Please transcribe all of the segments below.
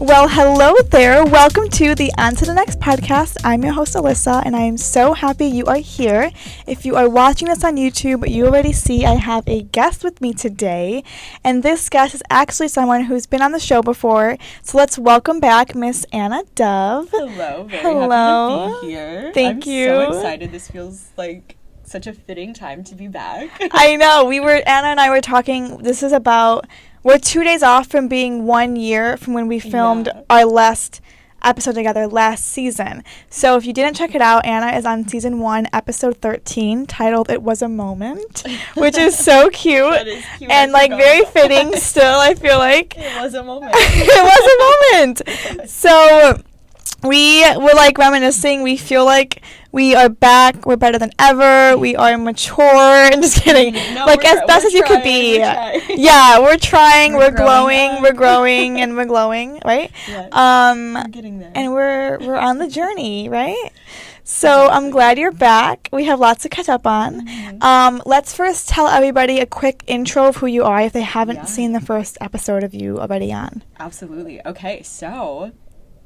Well, hello there. Welcome to the On to the Next podcast. I'm your host, Alyssa, and I am so happy you are here. If you are watching this on YouTube, you already see I have a guest with me today, and this guest is actually someone who's been on the show before. So let's welcome back Miss Anna Dove. Hello. Very happy to be here. Thank you. I'm so excited. This feels like such a fitting time to be back. I know. Anna and I were talking. We're 2 days off from being 1 year from when we filmed our last episode together last season. So if you didn't check it out, Anna is on season 1, episode 13, titled "It Was a Moment," which is so cute. That is cute. And very fitting. Still, I feel like it was a moment. It was a moment. So we were reminiscing. We feel like we are back. We're better than ever. We are mature. I'm just kidding. No, as best as you could be. Yeah, we're trying. We're glowing. We're growing, and we're glowing. Right? Yes. We're getting there. And we're on the journey. Right? So I'm glad you're back. We have lots to catch up on. Mm-hmm. Let's first tell everybody a quick intro of who you are if they haven't seen the first episode of you already on. Absolutely. Okay, so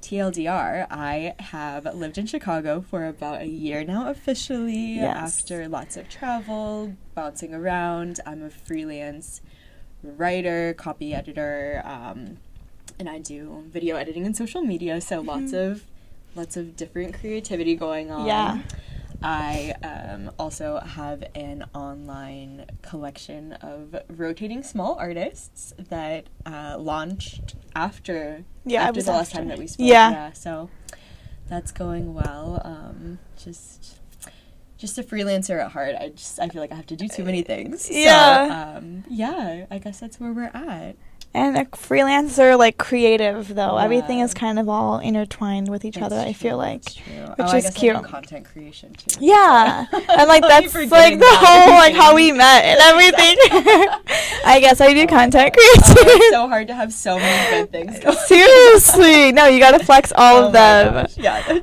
TLDR, I have lived in Chicago for about a year now officially. After lots of travel, bouncing around. I'm a freelance writer, copy editor, and I do video editing and social media, so lots of different creativity going on. Yeah. I also have an online collection of rotating small artists that launched after the last time that we spoke. Yeah, so that's going well. Just a freelancer at heart. I feel like I have to do too many things. Yeah. So, I guess that's where we're at. And a freelancer, creative, though. Yeah. Everything is kind of all intertwined with each other, I feel like. That's true. Which is cute. I do content creation, too. Yeah. And, that's, the whole, how we met and everything. I guess I do content creation. It's so hard to have so many good things going. Seriously. No, you gotta flex all of them. Gosh. Yeah,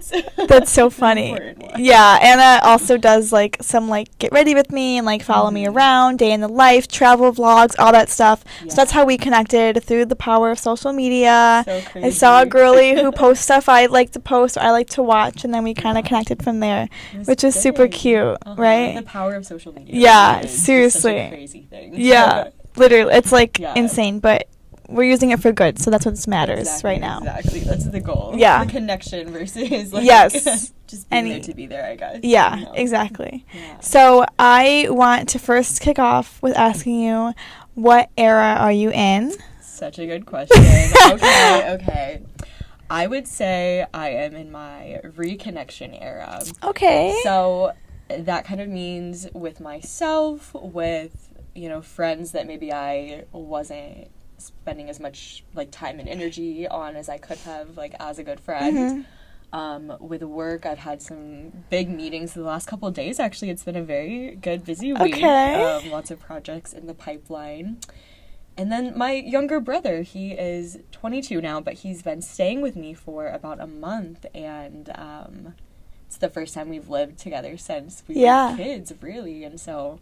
that's so funny. Yeah, Anna also does, some, get ready with me and, follow me around, day in the life, travel vlogs, all that stuff. Yeah. So that's how we connected. Through the power of social media. So crazy. I saw a girly who posts stuff I like to post or I like to watch, and then we kind of connected from there, which is super cute, right? The power of social media. Yeah, seriously. Such a crazy thing. Yeah, literally, it's insane, but we're using it for good, so that's what matters right now. Exactly, that's the goal. Yeah, the connection versus just being there to be there, I guess. Yeah, exactly. Yeah. So I want to first kick off with asking you, what era are you in? Such a good question. Okay. I would say I am in my reconnection era. Okay. So that kind of means with myself, with, friends that maybe I wasn't spending as much, time and energy on as I could have, as a good friend. Mm-hmm. With work, I've had some big meetings the last couple of days. Actually, it's been a very good, busy week. Okay. Lots of projects in the pipeline. And then my younger brother, he is 22 now, but he's been staying with me for about a month. And it's the first time we've lived together since we were kids, really. And so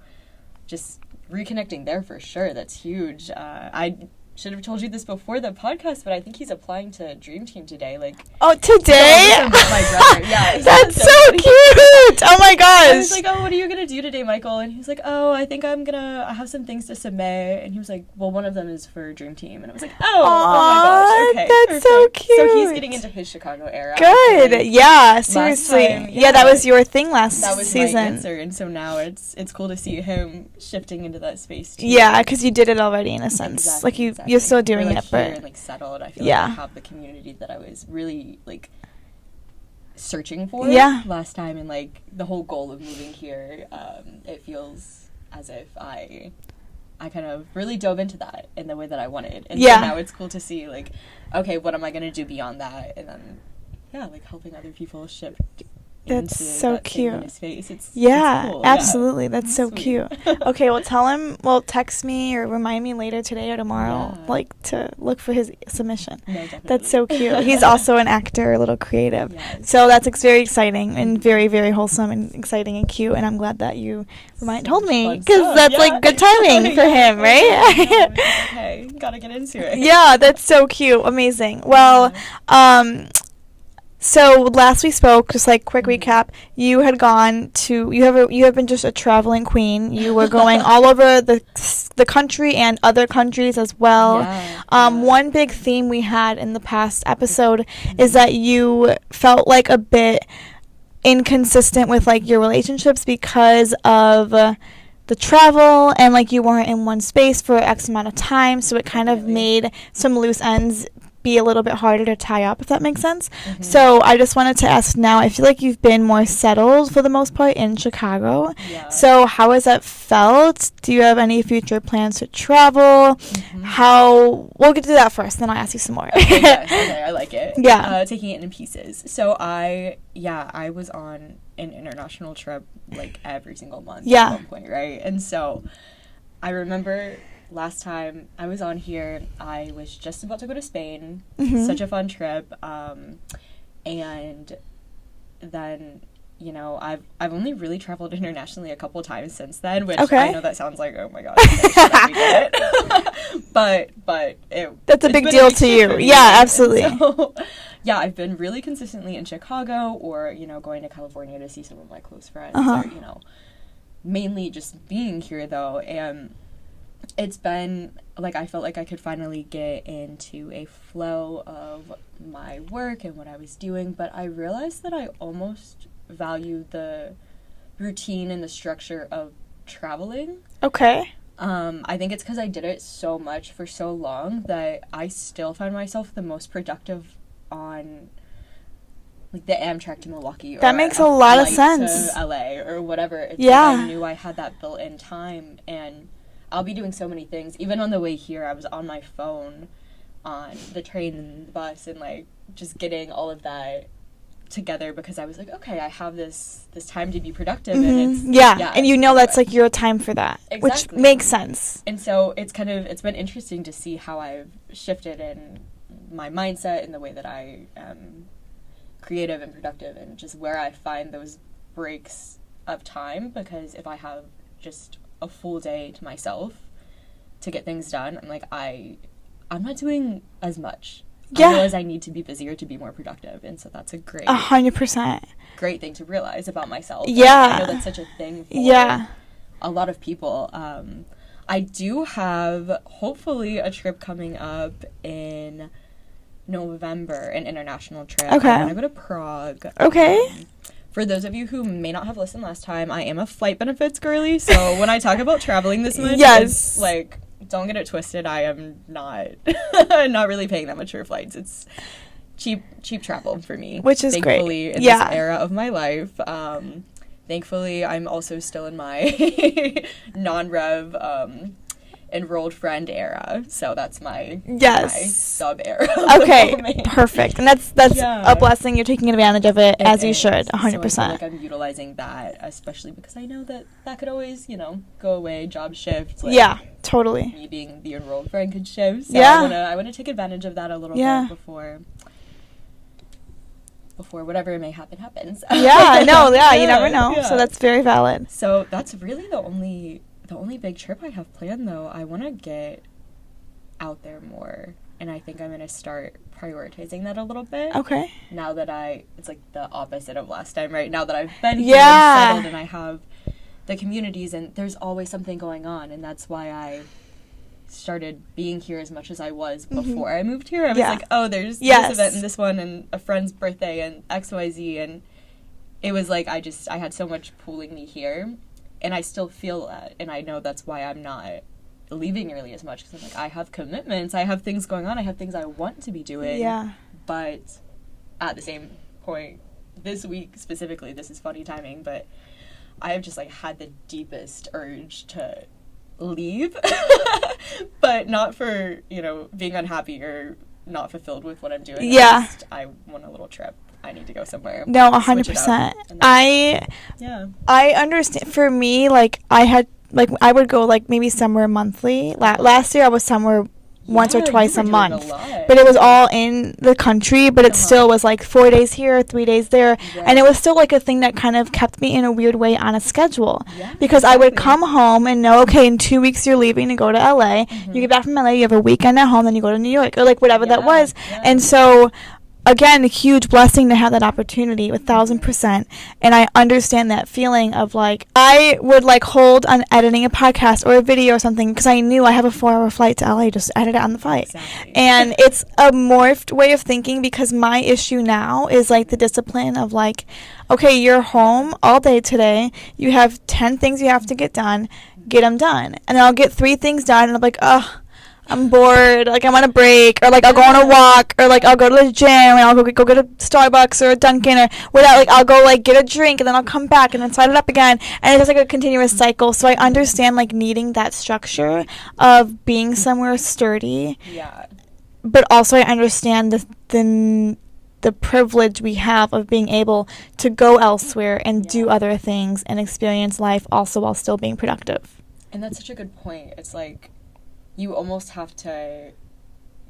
just reconnecting there for sure. That's huge. I should have told you this before the podcast, but I think he's applying to Dream Team today. Oh, today? So my brother. Yeah, that's so cute. Oh my gosh. I was like, oh, what are you gonna do today, Michael? And he was like, oh, I think I have some things to submit. And he was like, well, one of them is for Dream Team. And I was like, oh my gosh, okay, that's so cute. So he's getting into his Chicago era. Good. Yeah, seriously. Yeah, that was your thing last season. That was my answer, and so now it's cool to see him shifting into that space too. Yeah, because you did it already in a sense. Exactly. You're still doing it, but and, settled. I feel like I have the community that I was really searching for last time, and the whole goal of moving here. It feels as if I kind of really dove into that in the way that I wanted, and so now it's cool to see okay, what am I gonna do beyond that, and then helping other people shift That's into so that cute. thing in his face. It's cool. Absolutely. That's so Sweet. cute. Okay, well, tell him, text me or remind me later today or tomorrow, to look for his submission. No, definitely. That's so cute. He's also an actor, a little creative. Yes. So that's very exciting and very, very wholesome and exciting and cute. And I'm glad that you told me, because that's like good timing for him, right? Okay, gotta get into it. Yeah, that's so cute. Amazing. Well, so last we spoke, just like quick recap, you had gone to you have been just a traveling queen. You were going all over the country and other countries as well. One big theme we had in the past episode is that you felt like a bit inconsistent with like your relationships because of the travel, and like you weren't in one space for X amount of time, so it kind of made some loose ends be a little bit harder to tie up, if that makes sense. So I just wanted to ask now, I feel like you've been more settled for the most part in Chicago. So how has that felt? Do you have any future plans to travel? We'll get to that first, then I'll ask you some more. Okay, I like it. Taking it in pieces. So I was on an international trip like every single month at one point, right? And so I remember last time I was on here, I was just about to go to Spain. Such a fun trip. And then, you know, I've only really traveled internationally a couple times since then, which I know that sounds like, oh my god, but that's a big deal to you. Yeah, absolutely. So, yeah, I've been really consistently in Chicago, or, you know, going to California to see some of my close friends, or, you know, mainly just being here though. And it's been like I felt like I could finally get into a flow of my work and what I was doing, but I realized that I almost value the routine and the structure of traveling. Okay. I think it's because I did it so much for so long that I still find myself the most productive on like the Amtrak to Milwaukee. That makes a lot of sense. To LA or whatever. It's like I knew I had that built-in time, and I'll be doing so many things. Even on the way here, I was on my phone on the train and the bus, and like just getting all of that together because I was like, okay, I have this time to be productive, and it's and you know that's like your time for that, which makes sense. And so it's been interesting to see how I've shifted in my mindset and the way that I am creative and productive, and just where I find those breaks of time, because if I have just a full day to myself to get things done, I'm like, I'm not doing as much. I realize I need to be busier to be more productive, and so that's a great 100% great thing to realize about myself. I know that's such a thing for a lot of people. I do have hopefully a trip coming up in November, an international trip. Okay. I'm gonna go to Prague. Okay. For those of you who may not have listened last time, I am a flight benefits girly, so when I talk about traveling this much, it's like, don't get it twisted, I am not not really paying that much for flights. It's cheap travel for me, which is thankfully great. In this era of my life. Thankfully, I'm also still in my non-rev enrolled friend era, so that's my sub era. Okay, perfect. And that's a blessing. You're taking advantage of it as you should, 100%. So I feel like I'm utilizing that, especially because I know that could always, you know, go away, job shift. Like, totally. Me being the enrolled friend could shift. So I wanna take advantage of that a little bit before whatever may happen happens. You never know. So that's very valid. So that's really the only big trip I have planned, though. I want to get out there more, and I think I'm going to start prioritizing that a little bit. Okay. Now that it's like the opposite of last time, right? Now that I've been here and settled, and I have the communities, and there's always something going on, and that's why I started being here as much as I was before I moved here. I was like, oh, there's this event and this one and a friend's birthday and XYZ, and it was like I had so much pulling me here. And I still feel that, and I know that's why I'm not leaving early as much, because I'm like, I have commitments, I have things going on, I have things I want to be doing. Yeah. But at the same point, this week specifically, this is funny timing, but I have just like had the deepest urge to leave, but not for, you know, being unhappy or not fulfilled with what I'm doing. I want a little trip. I need to go somewhere. No, Switch it up. 100%. And then, I understand. For me, like, I would go, like, maybe somewhere monthly. Last year, I was somewhere once or twice a month. But it was all in the country, but it still was, like, 4 days here, 3 days there. Right. And it was still, like, a thing that kind of kept me in a weird way on a schedule. Yeah, because I would come home and know, okay, in 2 weeks you're leaving to go to LA. You get back from LA, you have a weekend at home, then you go to New York, or, like, whatever that was. Yeah. And so, again, a huge blessing to have that opportunity, 1,000%. And I understand that feeling of, like, I would, like, hold on editing a podcast or a video or something because I knew I have a 4-hour flight to LA, just edit it on the flight. Exactly. And it's a morphed way of thinking because my issue now is, like, the discipline of, like, okay, you're home all day today. You have 10 things you have to get done. Get them done. And then I'll get 3 things done, and I'm like, ugh. I'm bored, like, I'm on a break, or, like, I'll go on a walk, or, like, I'll go to the gym, and I'll go get a Starbucks or a Dunkin', or whatever, like, I'll go, like, get a drink, and then I'll come back, and then start it up again, and it's just, like, a continuous cycle, so I understand, like, needing that structure of being somewhere sturdy, but also I understand the privilege we have of being able to go elsewhere and do other things and experience life also while still being productive. And that's such a good point. It's, like, you almost have to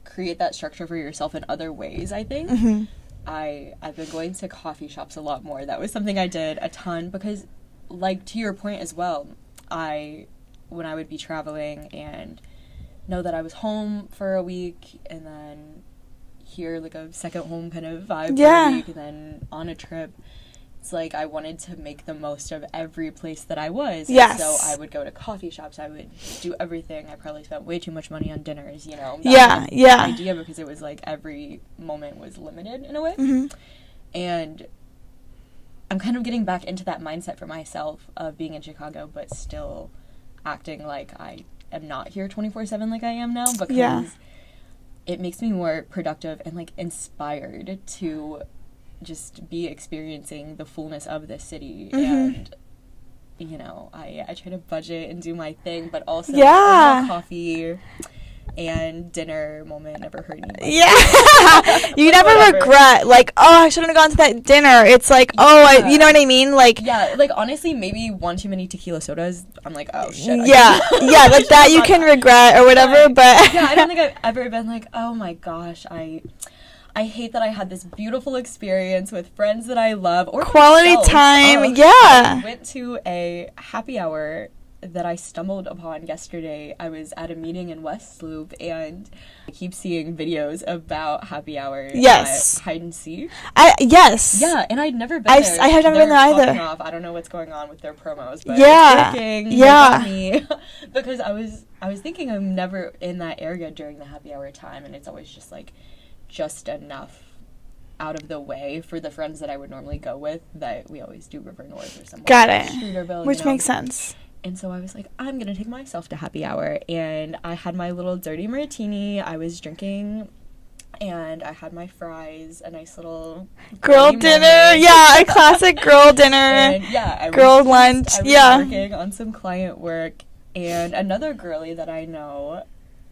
create that structure for yourself in other ways, I think. Mm-hmm. I've been going to coffee shops a lot more. That was something I did a ton because, like, to your point as well, when I would be traveling and know that I was home for a week and then hear, like, a second home kind of vibe for a week and then on a trip, it's like I wanted to make the most of every place that I was. Yes. So I would go to coffee shops. I would do everything. I probably spent way too much money on dinners, you know. That was the idea because it was like every moment was limited in a way. Mm-hmm. And I'm kind of getting back into that mindset for myself of being in Chicago but still acting like I am not here 24/7 like I am now because it makes me more productive and, like, inspired to just be experiencing the fullness of this city. And you know, I try to budget and do my thing, but also a coffee and dinner moment never hurt me. You never regret, like, oh, I shouldn't have gone to that dinner. It's like, you know what I mean? Like, like, honestly, maybe one too many tequila sodas, I'm like, oh shit. Like that you can regret or whatever, but I don't think I've ever been like, oh my gosh, I hate that I had this beautiful experience with friends that I love or quality time. I went to a happy hour that I stumbled upon yesterday. I was at a meeting in West Loop and I keep seeing videos about happy hour at Hide and Seek. Yeah, and I'd never been there. I have never been there either. I don't know what's going on with their promos, but it's working me because I was thinking I'm never in that area during the happy hour time, and it's always just like just enough out of the way for the friends that I would normally go with that we always do River North or somewhere. Got it. Which makes sense. And so I was like, I'm going to take myself to happy hour. And I had my little dirty martini. I was drinking and I had my fries, a nice little girl dinner. A classic girl dinner. And girl lunch. I was working on some client work, and another girly that I know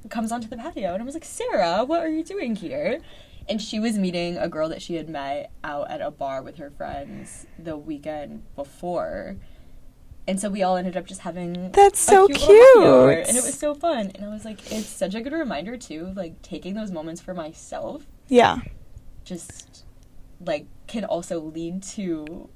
comes onto the patio, and I was like, Sarah, what are you doing here? And she was meeting a girl that she had met out at a bar with her friends the weekend before. And so we all ended up just having That's so cute. And it was so fun. And I was like, it's such a good reminder, too, like, taking those moments for myself. Just, like, can also lead to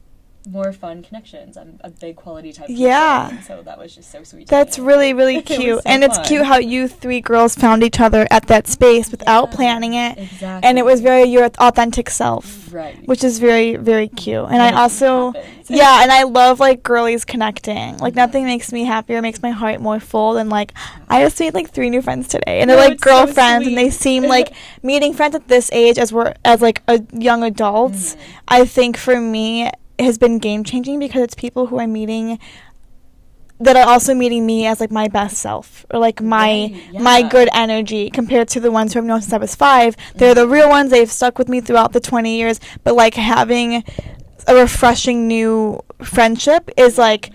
more fun connections. I'm a big quality type person. And so that was just so sweet. That's really, really cute. And it's cute how you 3 girls found each other at that space without planning it. Exactly. And it was very your authentic self. Right. Which is very, very cute. And I also, and I love, like, girlies connecting. Like, nothing makes me happier, makes my heart more full than, like, I just made, like, 3 new friends today. And they're, like, girlfriends, so and they seem like meeting friends at this age as like, a young adults. I think for me, has been game-changing because it's people who I'm meeting that are also meeting me as, like, my best self or, like, my good energy compared to the ones who I've known since I was 5. They're the real ones. They've stuck with me throughout the 20 years. But, like, having a refreshing new friendship is, like,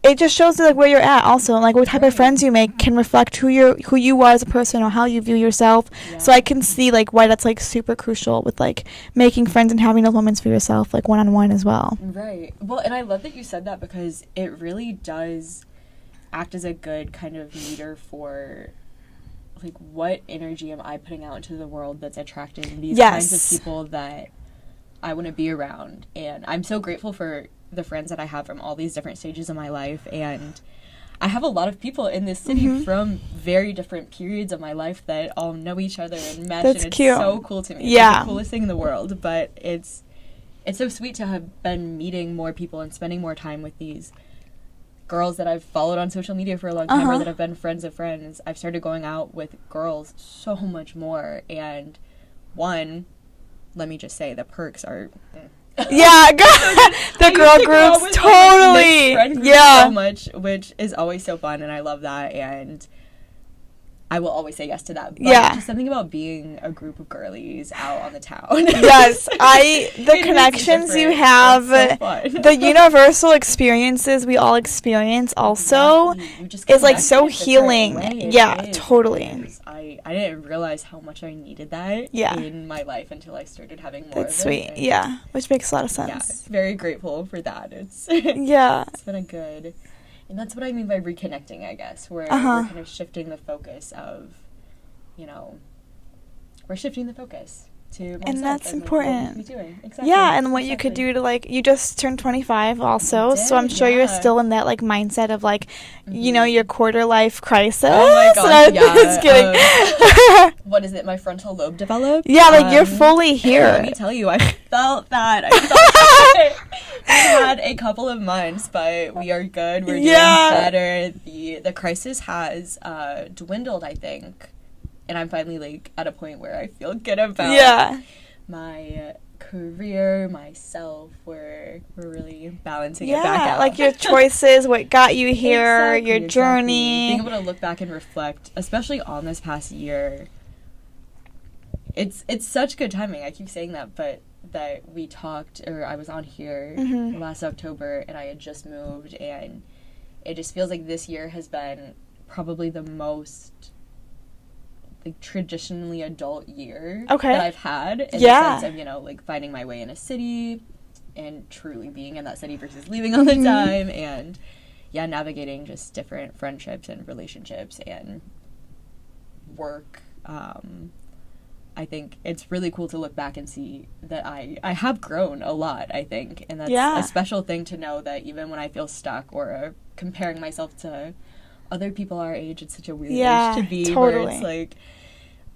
it just shows like where you're at also, and like what type of friends you make can reflect who you are as a person or how you view yourself. So I can see like why that's like super crucial with like making friends and having those moments for yourself, like one-on-one as well. Right. Well, and I love that you said that, because it really does act as a good kind of meter for like what energy am I putting out into the world that's attracting these kinds of people that I want to be around. And I'm so grateful for the friends that I have from all these different stages of my life, and I have a lot of people in this city from very different periods of my life that all know each other and mesh. That's and it's cute. So cool to me. Yeah. It's like the coolest thing in the world, but it's so sweet to have been meeting more people and spending more time with these girls that I've followed on social media for a long time, or that have been friends of friends. I've started going out with girls so much more, and let me just say, the perks are Yeah, the girl groups, totally. So much, which is always so fun, and I love that, and I will always say yes to that. But just something about being a group of girlies out on the town. Yes, the connections you have, so the universal experiences we all experience also is like so healing. Yeah, totally. I didn't realize how much I needed that in my life until I started having more of it. That's sweet. Yeah, which makes a lot of sense. Yeah, very grateful for that. It's it's been a good. And that's what I mean by reconnecting, I guess, where we're kind of shifting the focus of, we're shifting the focus to oneself, and that's important. What we could be doing. Exactly. Yeah, and what you could do to, like, you just turned 25 also, so I'm sure you're still in that, like, mindset of, like, your quarter life crisis. Oh my gosh, Just kidding. What is it, my frontal lobe developed? Yeah, like, you're fully here. Let me tell you, I felt that. We had a couple of months, but we are good. We're doing better. The crisis has dwindled, I think. And I'm finally, like, at a point where I feel good about my career, myself. We're really balancing it back out. Like your choices, what got you here, your journey. Being able to look back and reflect, especially on this past year. It's such good timing. I keep saying that, but that we talked, or I was on here last October, and I had just moved, and it just feels like this year has been probably the most like traditionally adult year that I've had in the sense of, like finding my way in a city and truly being in that city versus leaving all the time, and navigating just different friendships and relationships and work. I think it's really cool to look back and see that I have grown a lot, I think, and that's a special thing to know, that even when I feel stuck or comparing myself to other people our age, it's such a weird age to be, where it's like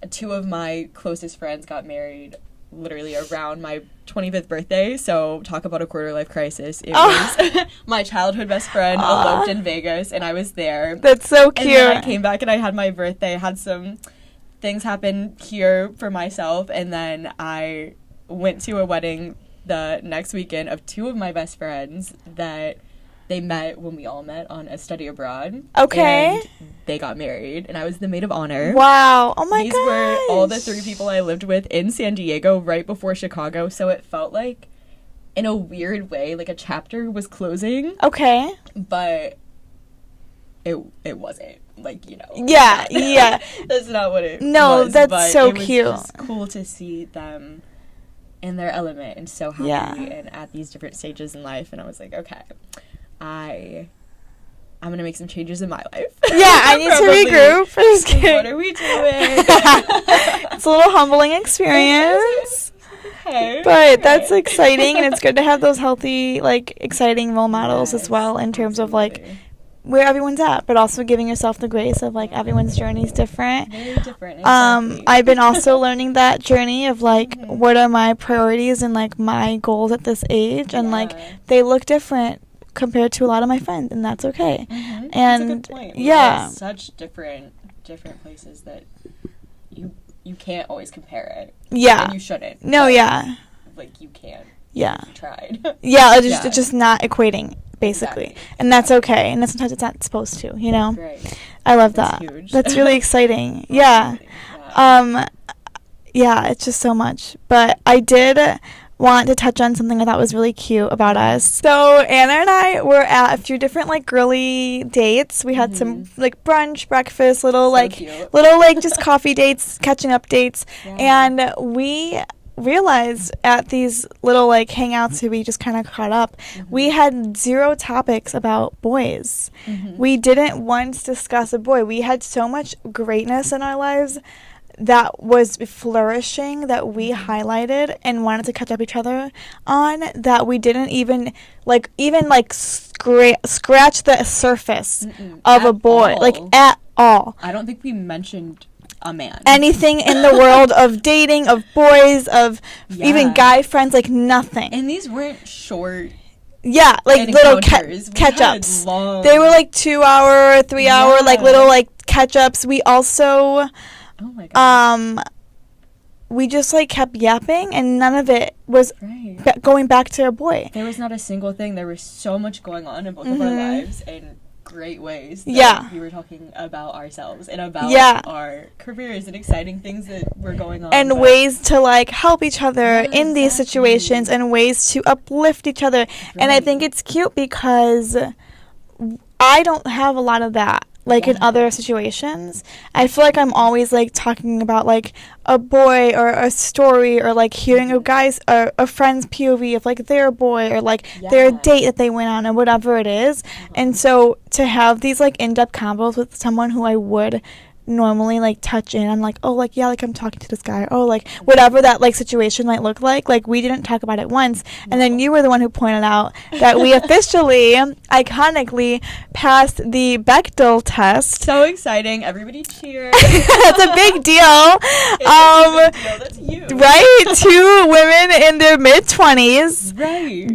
2 of my closest friends got married literally around my 25th birthday, so talk about a quarter life crisis. It was my childhood best friend eloped in Vegas, and I was there. That's so cute. And then I came back and I had my birthday, had some things happen here for myself, and then I went to a wedding the next weekend of 2 of my best friends that they met when we all met on a study abroad. Okay. And they got married, and I was the maid of honor. Wow. Oh my gosh. These were all the 3 people I lived with in San Diego right before Chicago, so it felt like, in a weird way, like a chapter was closing. Okay. But it wasn't. Like, Yeah. That's not what it was. No, that's but so it was cute. Just cool to see them in their element and so happy and at these different stages in life. And I was like, okay, I'm gonna make some changes in my life. Yeah, I need to regroup. Just kidding. What are we doing? It's a little humbling experience. Okay. But that's exciting, and it's good to have those healthy, like, exciting role models as well, in terms of, like, where everyone's at, but also giving yourself the grace of, like, everyone's journey is different. Very different, exactly. I've been also learning that journey of, like, what are my priorities and, like, my goals at this age, and, like, they look different compared to a lot of my friends, and that's okay. And that's a good point. We're such different places that you can't always compare it. Yeah. And you shouldn't. No, Like, you can't. Yeah. You tried. It's just not equating, basically. Exactly. And that's okay. And sometimes it's not supposed to, Right. I love that. Huge. That's really exciting. Yeah. Yeah, it's just so much. But I did want to touch on something I thought was really cute about us. So Anna and I were at a few different like girly dates. We had some like brunch, breakfast, little Cute. just coffee dates, catching up dates, and we realized at these little like hangouts where we just kind of caught up, we had zero topics about boys. We didn't once discuss a boy. We had so much greatness in our lives that was flourishing that we highlighted and wanted to catch up each other on, that we didn't even scratch the surface of a boy all. like at all. I don't think we mentioned a man. Anything in the world of dating, of boys, of even guy friends, like nothing. And these weren't short. Yeah, like little catch-ups. They were like 2 hour, 3 hour, like little like catch-ups. We also, oh my God. We just like kept yapping, and none of it was going back to a boy. There was not a single thing. There was so much going on in both of our lives in great ways. That we were talking about ourselves and about our careers and exciting things that were going on. And ways to like help each other in these situations, and ways to uplift each other. And I think it's cute because I don't have a lot of that. Like in other situations, I feel like I'm always like talking about like a boy or a story, or like hearing a guy's or a friend's POV of like their boy, or like their date that they went on, or whatever it is. And so to have these like in-depth combos with someone who I would normally like touch in on, like, oh, like, yeah, like I'm talking to this guy, oh, like whatever that like situation might look like we didn't talk about it once. And then you were the one who pointed out that we officially iconically passed the Bechdel test. So exciting. Everybody cheer. That's a big deal. That's you. Right? 2 women in their mid-20s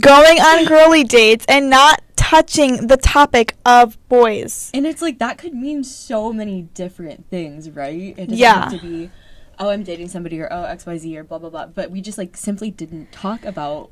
going on girly dates and not touching the topic of boys. And it's like, that could mean so many different things, right? It doesn't have to be, oh, I'm dating somebody, or oh, XYZ, or blah, blah, blah. But we just like simply didn't talk about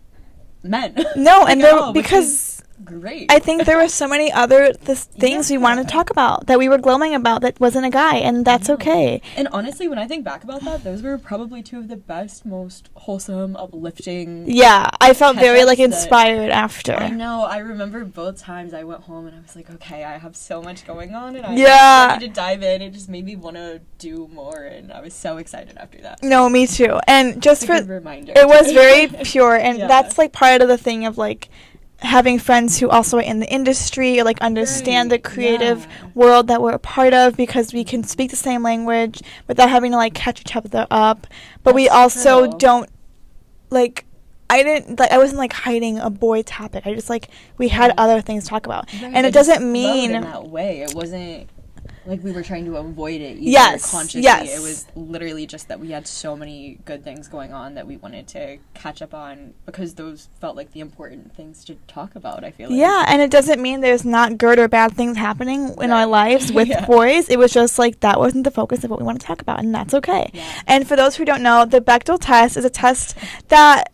men. No, like, and there, because great. I think there were so many other things we wanted to talk about that we were glowing about that wasn't a guy, and that's okay. And honestly, when I think back about that, those were probably 2 of the best, most wholesome, uplifting. Yeah, I felt very like inspired after. I know. I remember both times I went home and I was like, okay, I have so much going on, and I'm ready to dive in. It just made me want to do more, and I was so excited after that. No, me too. And just for a good reminder, it was very pure, and that's like part of the thing of like having friends who also are in the industry, or like understand the creative world that we're a part of, because we can speak the same language without having to like catch each other up. But we also don't like, I wasn't like hiding a boy topic. I just like, we had other things to talk about. And it doesn't mean in that way. It wasn't like we were trying to avoid it either consciously. It was literally just that we had so many good things going on that we wanted to catch up on, because those felt like the important things to talk about, I feel like. Yeah, and it doesn't mean there's not good or bad things happening in our lives with boys. It was just like, that wasn't the focus of what we want to talk about, and that's okay. And for those who don't know, the Bechdel test is a test that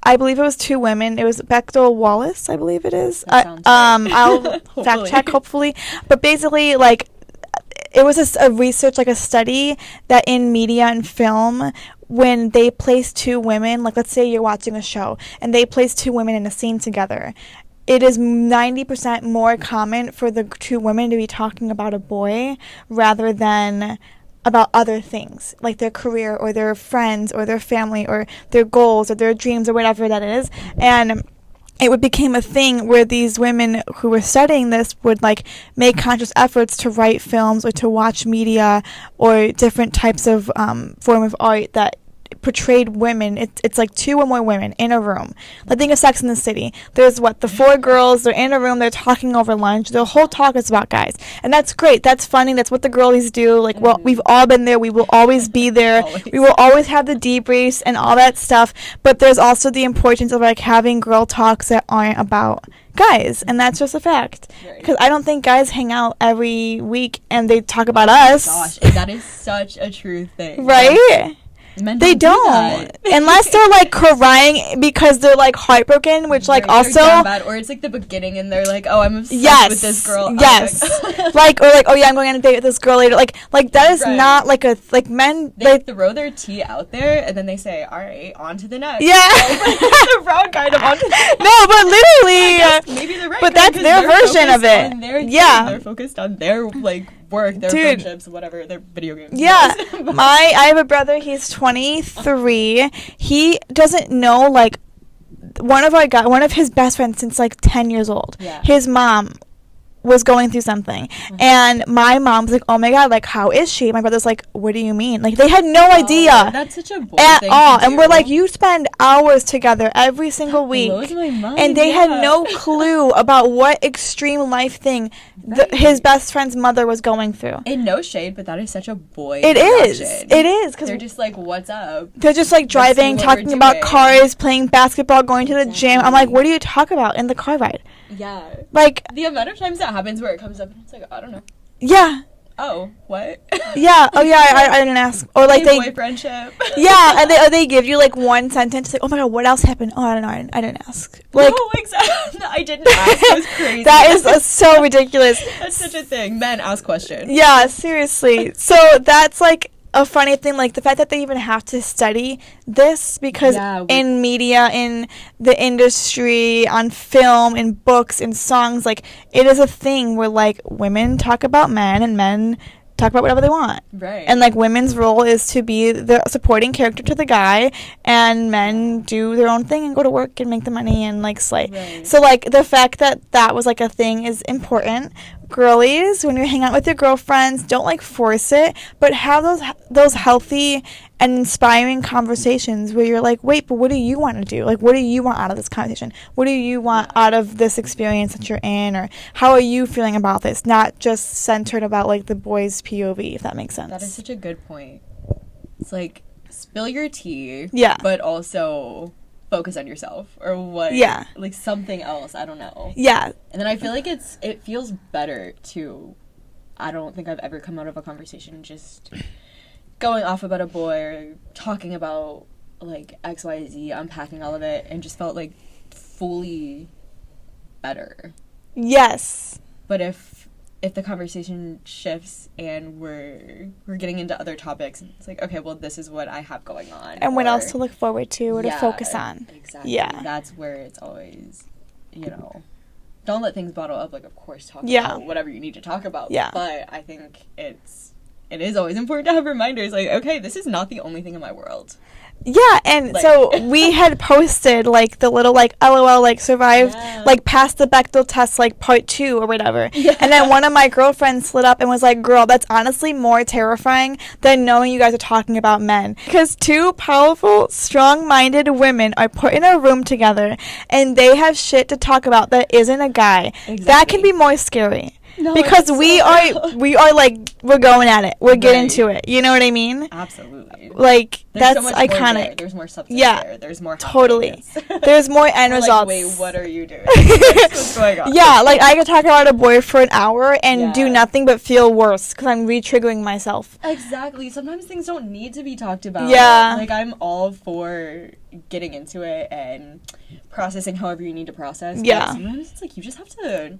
I believe it was 2 women. It was Bechdel Wallace, I believe it is. I'll fact check, hopefully. But basically, like, it was a research, like a study that in media and film, when they place 2 women, like let's say you're watching a show and they place 2 women in a scene together, it is 90% more common for the 2 women to be talking about a boy rather than about other things, like their career or their friends or their family or their goals or their dreams or whatever that is. And it became a thing where these women who were studying this would like make conscious efforts to write films or to watch media or different types of form of art that portrayed women. It's like 2 or more women in a room. Like, think of Sex in the City. There's the 4 girls, they're in a room, they're talking over lunch. The whole talk is about guys. And that's great. That's funny. That's what the girlies do. Like, well, we've all been there. We will always be there. We will always have the debriefs and all that stuff. But there's also the importance of like having girl talks that aren't about guys, and that's just a fact. Because I don't think guys hang out every week and they talk about us. Gosh, that is such a true thing. Right? Men They do don't. that. Unless they're, like, crying because they're, like, heartbroken, which, like, Right, also... they're down bad, or it's, like, the beginning, and they're like, oh, I'm obsessed Yes. with this girl. Yes. Oh, like, or, like, oh, yeah, I'm going on a date with this girl later. Like that is Right. not, like, a... Like, men... They throw their tea out there, and then they say, all right, on to the next. Yeah. The wrong kind of on to the next. No, but literally... Maybe the right But kind, that's 'cause their they're version of focused it. on their Yeah. thing. They're focused on their, like, work, their Dude. friendships, whatever, their video games. Yeah, I have a brother. He's 23. He doesn't know, like, one of his best friends since like 10 years old. Yeah. His mom was going through something, and my mom was like, "Oh my god, like, how is she?" My brother's like, "What do you mean?" Like, they had no idea That's such a boy at thing all, to and do. we're like, "You spend hours together every single week." Blows my mind. And they yeah. had no clue about what extreme life thing Right. his best friend's mother was going through. And no shade, but that is such a boy. It is. reaction. It is, because They're just like, "What's up?" they're just like driving, what we're talking about doing. cars, playing basketball, going to the gym. I'm like, Exactly. what do you talk about in the car ride? Yeah. Like, The amount of times that happens where it comes up and it's like, I don't know. yeah, Oh, what? yeah, oh yeah, I didn't ask. Or like Hey, they, boy friendship. yeah, and they give you like one sentence, like, oh my god, what else happened? Oh, I don't know, I didn't ask. Like, No, exactly. I didn't ask. It was crazy. that is so ridiculous. That's such a thing. Men ask questions. Yeah, seriously. So that's like a funny thing, like the fact that they even have to study this, because Yeah, in media, in the industry, on film, in books, in songs, like, it is a thing where like women talk about men and men talk about whatever they want. Right. And like women's role is to be the supporting character to the guy, and men do their own thing and go to work and make the money and like slay. Right. So like the fact that that was like a thing is important. Girlies, when you hang out with your girlfriends, don't like force it, but have those healthy and inspiring conversations where you're like, wait, but what do you want to do? Like, what do you want out of this conversation? What do you want out of this experience that you're in? Or how are you feeling about this? Not just centered about like the boys' POV, if that makes sense. That is such a good point. It's like, spill your tea. Yeah. But also focus on yourself, or what? Yeah. Like something else. I don't know. Yeah. And then I feel like it feels better to. I don't think I've ever come out of a conversation just going off about a boy or talking about like XYZ, unpacking all of it, and just felt like fully better. Yes. But if the conversation shifts and we're getting into other topics, and it's like, okay, well, this is what I have going on, And what or- else to look forward to or to Yeah, focus on. Exactly. Yeah. That's where it's always, don't let things bottle up. Like, of course, talk Yeah. about whatever you need to talk about. Yeah. But I think it is always important to have reminders. Like, okay, this is not the only thing in my world. Yeah, and Like- so we had posted like the little like LOL like survived Yeah. like passed the Bechdel test like part 2 or whatever. Yeah. And then one of my girlfriends slid up and was like, "Girl, that's honestly more terrifying than knowing you guys are talking about men, because two powerful, strong-minded women are put in a room together and they have shit to talk about that isn't a guy." That Exactly. can be more scary. No, Because it's we so are real. like, we're going at it. We're getting Right. to it. You know what I mean? Absolutely. Like, There's that's so much more there. iconic. There's more substance Yeah, there. There's more totally. happiness. There's more end We're results. like, wait, what are you doing? What's going on? Yeah, like I could talk about a boy for an hour and do Yeah. nothing but feel worse because I'm re-triggering myself. Exactly. Sometimes things don't need to be talked about. Yeah. Like, I'm all for getting into it and processing however you need to process. but Yeah. sometimes it's like you just have to.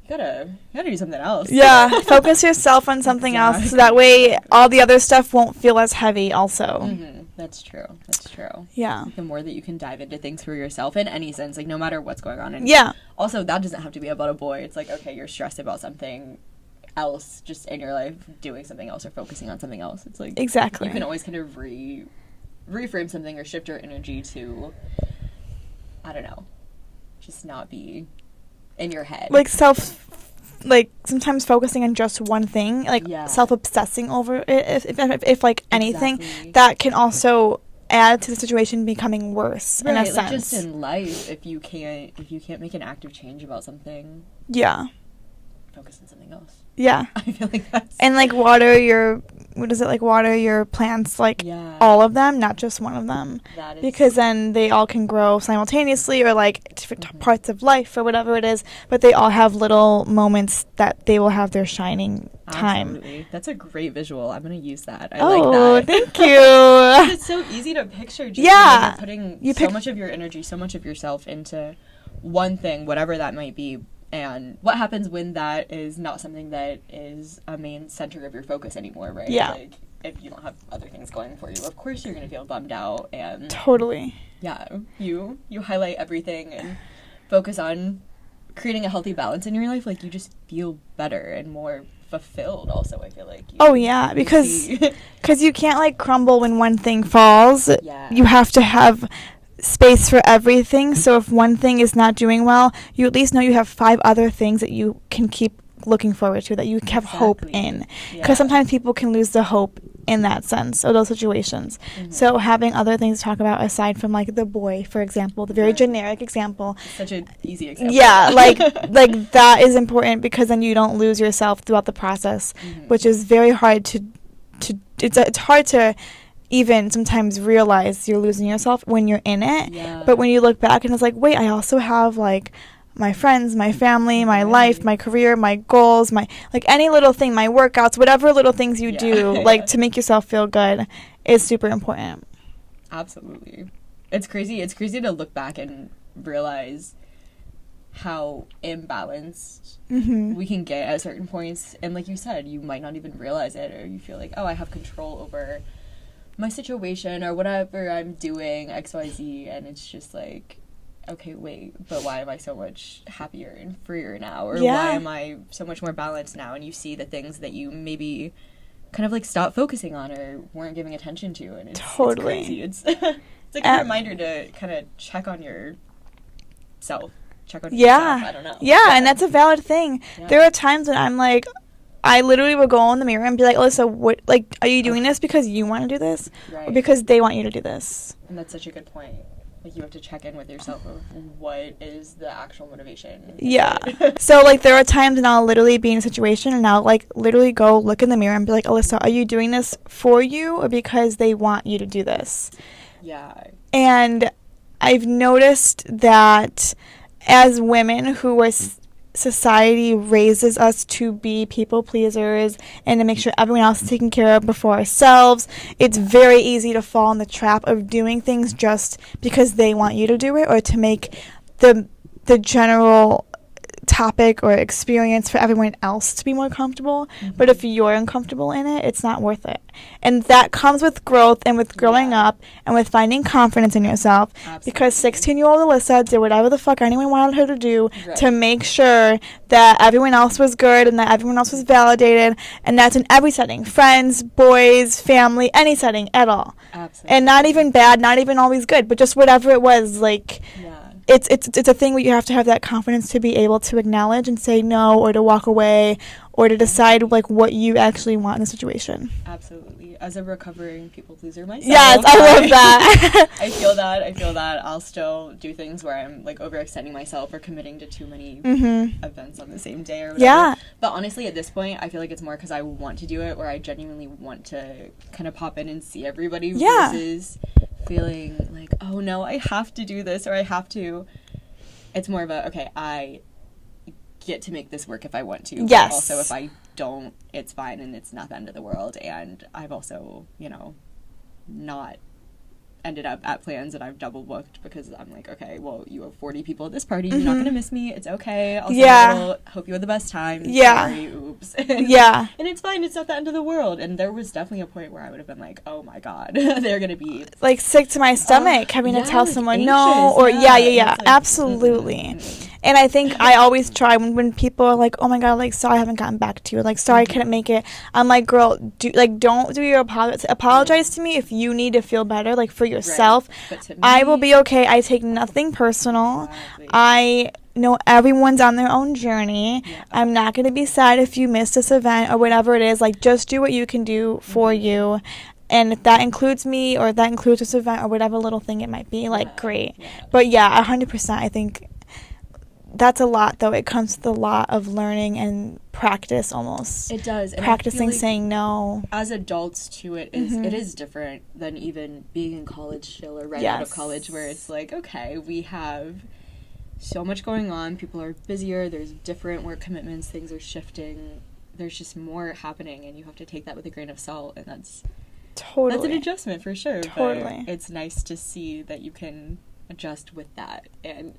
You gotta do something else. Yeah, focus yourself on something else so that way all the other stuff won't feel as heavy also. Mm-hmm. That's true. That's true. Yeah. The more that you can dive into things for yourself in any sense, like no matter what's going on. And Yeah. also, that doesn't have to be about a boy. It's like, okay, you're stressed about something else just in your life, doing something else or focusing on something else. It's like, Exactly. you can always kind of reframe something or shift your energy to, I don't know, just not be in your head. Like sometimes focusing on just one thing, like Yeah. self-obsessing over it, if like anything, Exactly. that can also add to the situation becoming worse in a Right, sense. like just in life, if you can't make an active change about something, Yeah. focus on something else. Yeah. I feel like that's And like water your plants, like Yeah. all of them, not just one of them, that is because then they all can grow simultaneously or like different Mhm. parts of life or whatever it is, but they all have little moments that they will have their shining time. Absolutely. That's a great visual. I'm going to use that. I Oh, like that. thank you. It's so easy to picture. Just, Yeah. You're putting so much of your energy, so much of yourself into one thing, whatever that might be. And what happens when that is not something that is a main center of your focus anymore, right? Yeah. Like, if you don't have other things going for you, of course you're going to feel bummed out. And Totally. yeah, you highlight everything and focus on creating a healthy balance in your life. Like, you just feel better and more fulfilled also, I feel like. Because you can't, like, crumble when one thing falls. Yeah. You have to have space for everything. So if one thing is not doing well, you at least know you have 5 other things that you can keep looking forward to, that you have hope in. Because sometimes people can lose the hope in that sense, or those situations. Mm-hmm. So having other things to talk about aside from, like, the boy, for example, the very generic example. Such an easy example. Yeah, like that is important, because then you don't lose yourself throughout the process, which is very hard to it's hard to even sometimes realize you're losing yourself when you're in it. Yeah. But when you look back and it's like, wait, I also have, like, my friends, my family, my life, my career, my goals, my, like, any little thing, my workouts, whatever little things you do, like, to make yourself feel good is super important. Absolutely. It's crazy. It's crazy to look back and realize how imbalanced we can get at certain points. And like you said, you might not even realize it, or you feel like, oh, I have control over my situation or whatever I'm doing, XYZ, and it's just like, okay, wait, but why am I so much happier and freer now? Or why am I so much more balanced now? And you see the things that you maybe kind of, like, stopped focusing on or weren't giving attention to, and it's crazy. It's like a reminder to kind of check on yourself. Check on yourself. I don't know. Yeah, and that's a valid thing. Yeah. There are times when I'm like, I literally will go in the mirror and be like, Alyssa, what, like, are you doing this because you want to do this? Right. Or because they want you to do this? And that's such a good point. Like, you have to check in with yourself of what is the actual motivation. Yeah. So, like, there are times when I'll literally be in a situation and I'll, like, literally go look in the mirror and be like, Alyssa, are you doing this for you or because they want you to do this? Yeah. And I've noticed that as women who are society raises us to be people pleasers and to make sure everyone else is taken care of before ourselves, it's very easy to fall in the trap of doing things just because they want you to do it, or to make the general topic or experience for everyone else to be more comfortable. But if you're uncomfortable in it, it's not worth it. And that comes with growth and with growing up and with finding confidence in yourself. Absolutely. Because 16-year-old Alyssa did whatever the fuck anyone wanted her to do to make sure that everyone else was good and that everyone else was validated. And that's in every setting. Friends, boys, family, any setting at all. Absolutely. And not even bad, not even always good, but just whatever it was, like... It's a thing where you have to have that confidence to be able to acknowledge and say no, or to walk away, or to decide, like, what you actually want in the situation. Absolutely. As a recovering people pleaser myself. Yes, I love that. I feel that. I'll still do things where I'm, like, overextending myself or committing to too many events on the same day or whatever. Yeah. But honestly, at this point, I feel like it's more because I want to do it, where I genuinely want to kind of pop in and see everybody versus feeling like, oh no, I have to do this, or I have to. It's more of a, okay, I get to make this work if I want to. Yes. But also, if I don't, it's fine and it's not the end of the world. And I've also, not ended up at plans that I've double booked because I'm like, okay, well, you have 40 people at this party. You're not going to miss me. It's okay. I'll hope you had the best time. Yeah. Sorry, oops. Yeah. And it's fine. It's not the end of the world. And there was definitely a point where I would have been like, oh my God, they're going to be like sick to my stomach having to tell someone anxious, no, or like, absolutely. And I think I always try when people are like, oh my God, like, sorry I haven't gotten back to you, like, sorry I couldn't make it. I'm like, girl, don't do your apologize to me if you need to feel better, like, for yourself. Right. But to me, I will be okay. I take nothing personal. Exactly. I know everyone's on their own journey. Yeah. I'm not going to be sad if you miss this event or whatever it is. Like, just do what you can do for you. And if that includes me or that includes this event or whatever little thing it might be, like, great. Yeah. But yeah, 100%, I think that's a lot, though. It comes with a lot of learning and practice, almost. It does. And practicing like saying no. As adults, too, it is different than even being in college still or out of college, where it's like, okay, we have so much going on. People are busier. There's different work commitments. Things are shifting there's just more happening, and you have to take that with a grain of salt, and that's Totally. an adjustment for sure. Totally. But it's nice to see that you can adjust with that, and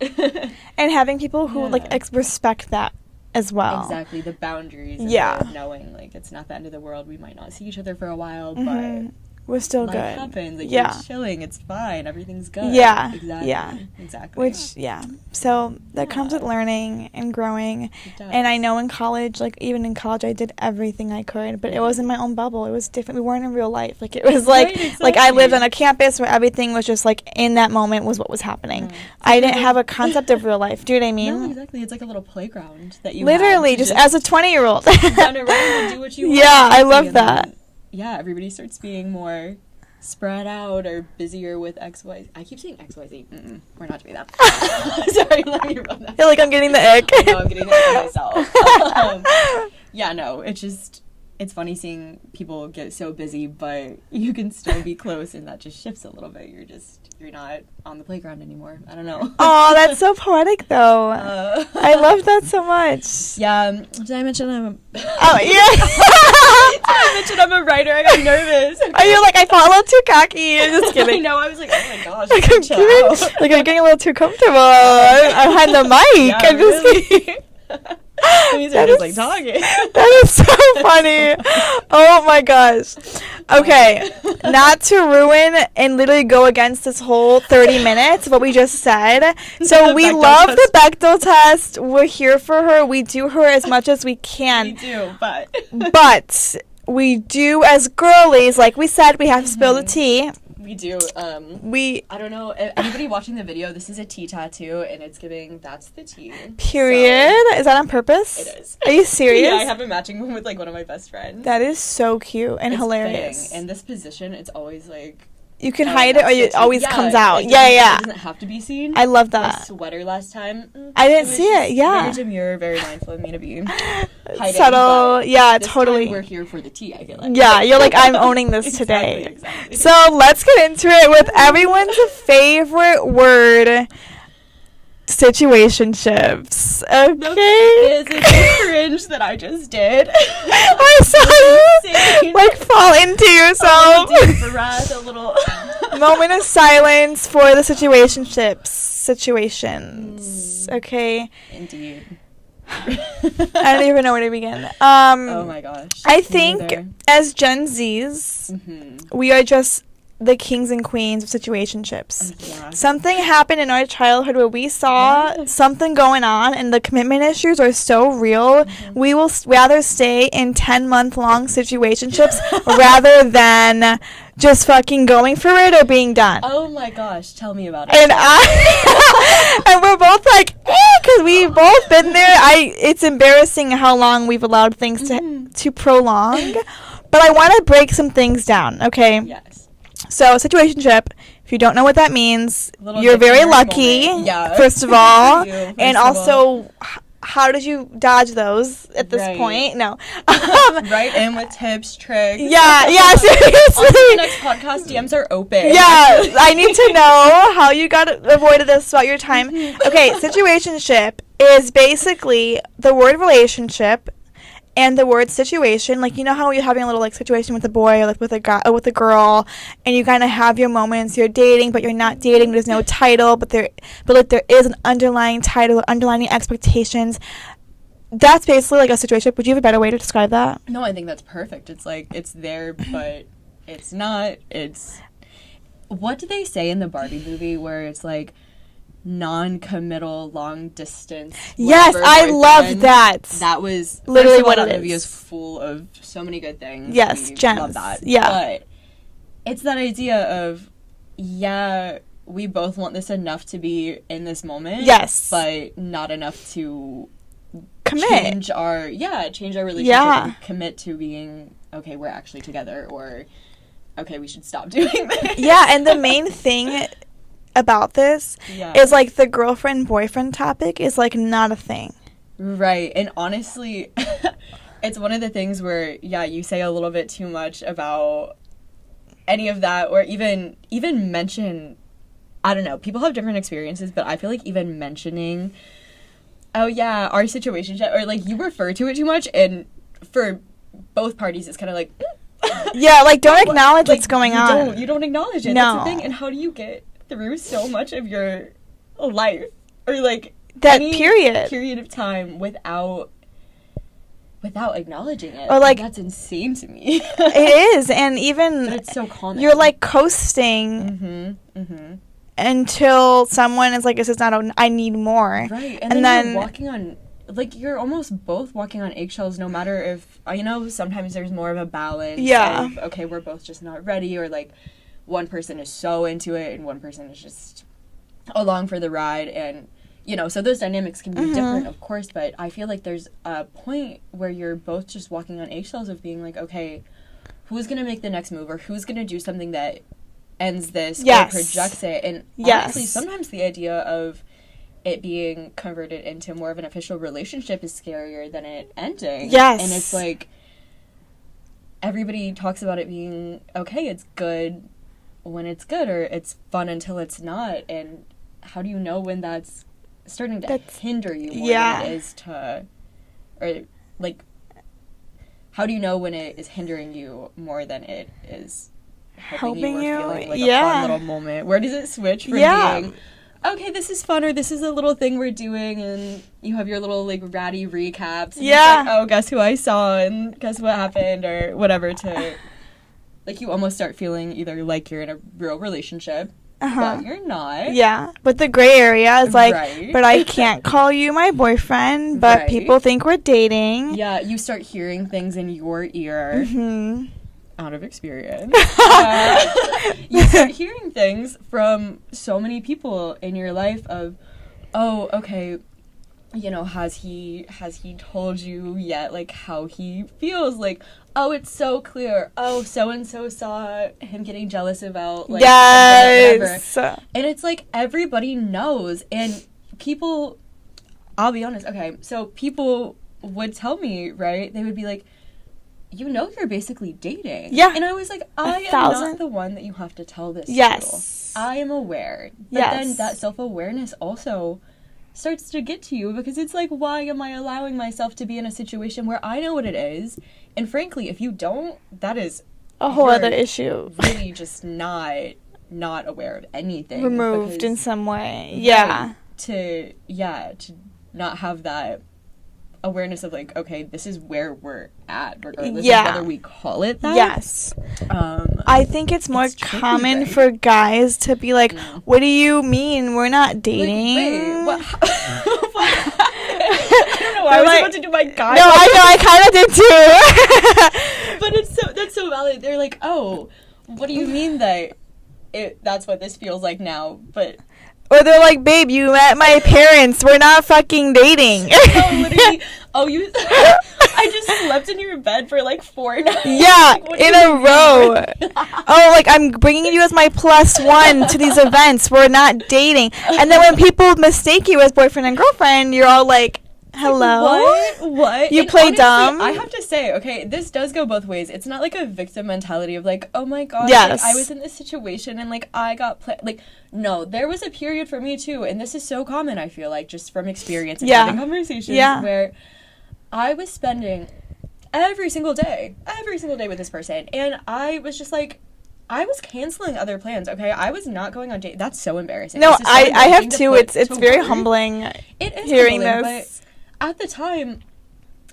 And having people who, Yeah. like, respect that as well. exactly, the boundaries and Yeah. the knowing, like, it's not the end of the world, we might not see each other for a while, Mhm. but We're still life good. happens, like, Yeah. you're chilling, it's fine, everything's good. Yeah. Exactly. Yeah. Exactly. Which, yeah. So that comes Yeah. with learning and growing. It does. And I know in college, like, even in college, I did everything I could, but it was in my own bubble. It was different. We weren't in real life. Like, it was like, Right, like I lived exactly. on a campus where everything was just, like, in that moment was what was happening. Yeah. I didn't have a concept of real life. Do you know what I mean? No, exactly. It's like a little playground that you Literally, have to just as a 20-year-old. run around and do what you want. Yeah, I love And that. then, yeah, everybody starts being more spread out or busier with XY. I keep saying XYZ. We're not doing that. Sorry, let me run that. Feel like I'm getting the ick. I know, I'm getting that for myself. Yeah, no, it's funny seeing people get so busy, but you can still be close, and that just shifts a little bit. You're not on the playground anymore. I don't know. Oh, that's so poetic, though. I love that so much. Yeah, did I mention I'm Oh, yeah. did I mention I'm a writer? I got nervous. Are you like, I felt a little too cocky? I'm just I kidding. know, I was like, oh my gosh, Like, I'm chill getting, out. like, I'm getting a little too comfortable. I'm behind the mic. Yeah, I'm just really. kidding. These That are just is- like talking. That is so funny. Oh my gosh. Okay, not to ruin and literally go against this whole 30 minutes, what we just said. So The we Bechdel love test. the Bechdel test. We're here for her. We do her as much as we We can. do, but But we do, as girlies, like we said, we have to spill the tea. we do. We, I don't know. Anybody watching the video, this is a tea tattoo, and it's giving, that's the tea. period. Is that on purpose? It is. Are you serious? Yeah, I have a matching one with like one of my best friends. That is so cute and It's hilarious. fitting. In this position, it's always like... You can oh, hide it, or that's it the always tea. comes Yeah, out. it Yeah, doesn't- yeah. It doesn't have to be seen. I love My that. sweater last time. I didn't was see it, just yeah. Very demure, very mindful of me to be hiding. Subtle. but Yeah, this totally. time we're here for the tea, I feel like. Yeah, you're like, I'm owning this today. Exactly. So let's get into it with everyone's favorite word, situationships. Okay? Is it cringe that I just did? I saw you Insane. like fall into yourself. A deep breath, a little... Moment of silence for the situations. Okay? Indeed. I don't even know where to begin. Oh my gosh. I Me think neither. as Gen Zs, Mhm. we are just the kings and queens of situationships. Yeah. Something happened in our childhood where we saw Yes. something going on and the commitment issues are so real. We will rather stay in 10-month-long situationships rather than just fucking going for it or being done. Oh my gosh, tell me about it. And and we're both like, because we've both been there. It's embarrassing how long we've allowed things to prolong. But I want to break some things down, okay? Yes. So, situationship, if you don't know what that means, Little you're very dictionary lucky, moment. Yeah. first of all. Thank you, first And of also, how did you dodge those at this Right. point? No. Right in with tips, tricks. Yeah, yeah, On to the seriously. next podcast, DMs are open. Yeah, I need to know how you avoided this throughout your time. Okay, situationship is basically the word relationship and the word situation. Like, you know how you're having a little like situation with a boy or like with a guy or with a girl, and you kind of have your moments. You're dating, but you're not dating. There's no title, but there is an underlying title, underlying expectations. That's basically like a situation. Would you have a better way to describe that? No, I think that's perfect. It's like, it's there, but it's not. It's... What did they say in the Barbie movie where it's like non-committal, long-distance? Yes, whatever I love boyfriend? that. That was... Literally first of all, what that it movie is. is full of so many good things. Yes, We gems. love that. Yeah. But it's that idea of, yeah, we both want this enough to be in this moment. Yes. But not enough to Commit. change our relationship Yeah. and commit to being, okay, we're actually together, or okay, we should stop doing this. Yeah, and the main thing about this Yeah. is like the girlfriend boyfriend topic is like not a thing. Right. And honestly, it's one of the things where, yeah, you say a little bit too much about any of that, or even mention, I don't know, people have different experiences, but I feel like even mentioning, oh yeah, our situation, or like you refer to it too much, and for both parties, it's kind of like, yeah, like, don't acknowledge like, what's going on. You don't acknowledge it. No. That's the thing. And how do you get through so much of your life, or like that any period of time without acknowledging it? Or like, that's insane to me. It is, and even but it's so common. You're like coasting until someone is like, "This is not. I need more." Right, and then you're walking on. Like, you're almost both walking on eggshells, no matter if, you know, sometimes there's more of a balance. Yeah. Of, okay, we're both just not ready, or, like, one person is so into it and one person is just along for the ride. And, you know, so those dynamics can be different, of course, but I feel like there's a point where you're both just walking on eggshells of being like, okay, who's going to make the next move, or who's going to do something that ends this or projects it. And honestly, sometimes the idea of it being converted into more of an official relationship is scarier than it ending. Yes. And it's like, everybody talks about it being, okay, it's good when it's good, or it's fun until it's not. And how do you know when that's starting to hinder you more than it is to, or like, how do you know when it is hindering you more than it is helping you, or feeling like a fun little moment? Where does it switch from being, okay, this is fun, or this is a little thing we're doing, and you have your little, like, ratty recaps. And it's like, oh, guess who I saw, and guess what happened, or whatever, to, like, you almost start feeling either like you're in a real relationship, but you're not. Yeah, but the gray area is like, but I can't call you my boyfriend, but people think we're dating. Yeah, you start hearing things in your ear. Out of experience. You start hearing things from so many people in your life of, oh, okay, you know, has he told you yet, like, how he feels? Like, oh, it's so clear. Oh, so-and-so saw him getting jealous about, like, whatever. And it's like, everybody knows. And people, I'll be honest, okay, so people would tell me, right? They would be like, you know, you're basically dating. Yeah. And I was like, I am not the one that you have to tell this to. I am aware. But then that self-awareness also starts to get to you, because it's like, why am I allowing myself to be in a situation where I know what it is? And frankly, if you don't, that is a whole other issue. Really just not aware of anything. Removed in some way. Yeah. To not have that awareness of, like, okay, this is where we're at, regardless of whether we call it that. Yes. I think it's more common for guys to be like, what do you mean we're not dating? Like, wait, what? I don't know. I was about to do my guy. No, I know. I kind of did too. But that's so valid. They're like, oh, what do you mean that that's what this feels like now? But or they're like, babe, you met my parents. We're not fucking dating. No, literally. Oh, I just slept in your bed for like 4 nights. Yeah, like, in a row. Oh, like, I'm bringing you as my +1 to these events. We're not dating. And then when people mistake you as boyfriend and girlfriend, you're all like, hello? What? You play dumb? I have to say, okay, this does go both ways. It's not like a victim mentality of like, oh my gosh, like, I was in this situation and like I got like, no, there was a period for me too, and this is so common, I feel like, just from experience and having conversations where I was spending every single day with this person, and I was just like, I was canceling other plans, okay? I was not going on dates. That's so embarrassing. No, I have too. It's very humbling. It is hearing humbling, this. But at the time,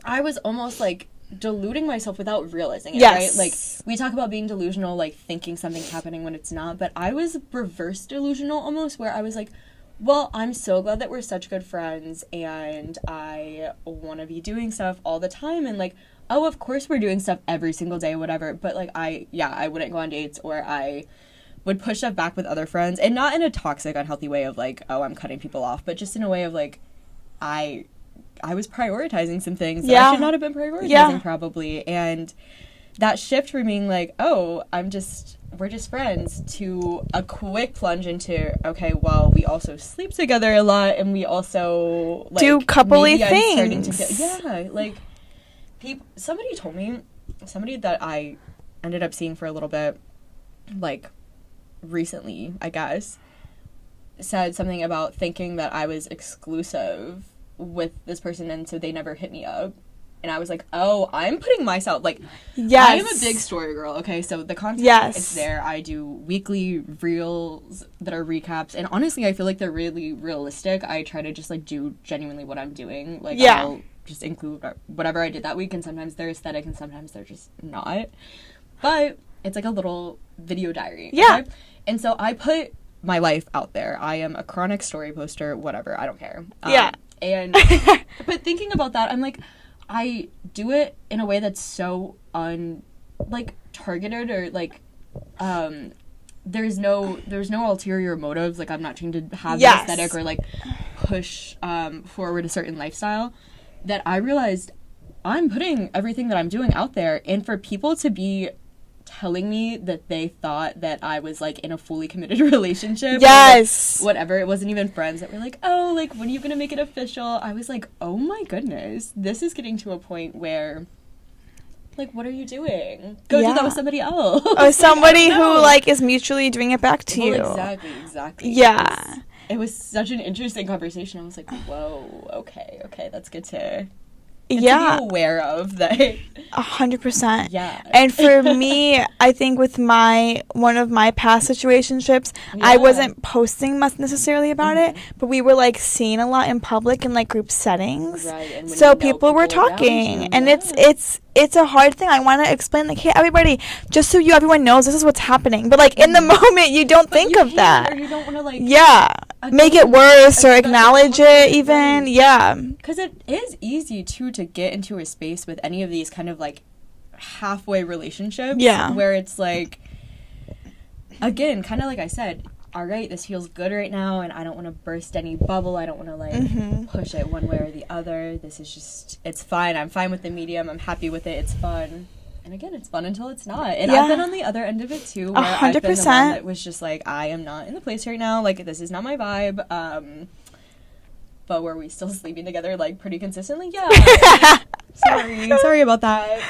I was almost like deluding myself without realizing it, right? Like, we talk about being delusional, like thinking something's happening when it's not, but I was reverse delusional almost, where I was like, well, I'm so glad that we're such good friends, and I want to be doing stuff all the time, and like, oh, of course we're doing stuff every single day, whatever, but like, I wouldn't go on dates, or I would push stuff back with other friends, and not in a toxic, unhealthy way of like, oh, I'm cutting people off, but just in a way of like, I was prioritizing some things that I should not have been prioritizing probably, and that shift from being like, oh, we're just friends, to a quick plunge into, okay, well, we also sleep together a lot, and we also like do coupley things. Like, somebody told me, somebody that I ended up seeing for a little bit, like recently, I guess, said something about thinking that I was exclusive with this person, and so they never hit me up. And I was like, oh, I'm putting myself, like, Yes. I am a big story girl, okay? So the content, Yes. it's there. I do weekly reels that are recaps. And honestly, I feel like they're really realistic. I try to just, like, do genuinely what I'm doing. Like, Yeah. I'll just include whatever I did that week. And sometimes they're aesthetic and sometimes they're just not. But it's like a little video diary. Yeah. Okay? And so I put my life out there. I am a chronic story poster, whatever. I don't care. Yeah. And, but thinking about that, I'm like, I do it in a way that's so targeted, or like there's no ulterior motives. Like, I'm not trying to have Yes. an aesthetic or like push forward a certain lifestyle. That I realized I'm putting everything that I'm doing out there, and for people to be telling me that they thought that I was like in a fully committed relationship, Yes. or, like, whatever, it wasn't even friends, that were like, oh, like, when are you gonna make it official? I was like, oh my goodness, this is getting to a point where, like, what are you doing? Go do that with somebody else. Or somebody who like is mutually doing it back to you. Exactly. Yeah. It was such an interesting conversation. I was like, whoa, okay, that's good to be aware of that. 100%. Yeah. And for me, I think with one of my past situationships, I wasn't posting much necessarily about it, but we were like seen a lot in public in like group settings. Right. And when So people were talking, and it's a hard thing. I want to explain, like, hey, everybody, just so everyone knows, this is what's happening. But like in the moment, you don't think of that. Or you don't want to, like, make it worse or acknowledge it even. Yeah. Because it is easy too to get into a space with any of these kind of like halfway relationships. Yeah. Where it's like, again, kind of like I said, all right, this feels good right now, and I don't want to burst any bubble. I don't want to like push it one way or the other. This is just, it's fine. I'm fine with the medium. I'm happy with it. It's fun. And again, it's fun until it's not. And I've been on the other end of it too, where 100%. I've been the one that was just like, I am not in the place right now. Like, this is not my vibe. But were we still sleeping together like pretty consistently? Yeah. Sorry about that.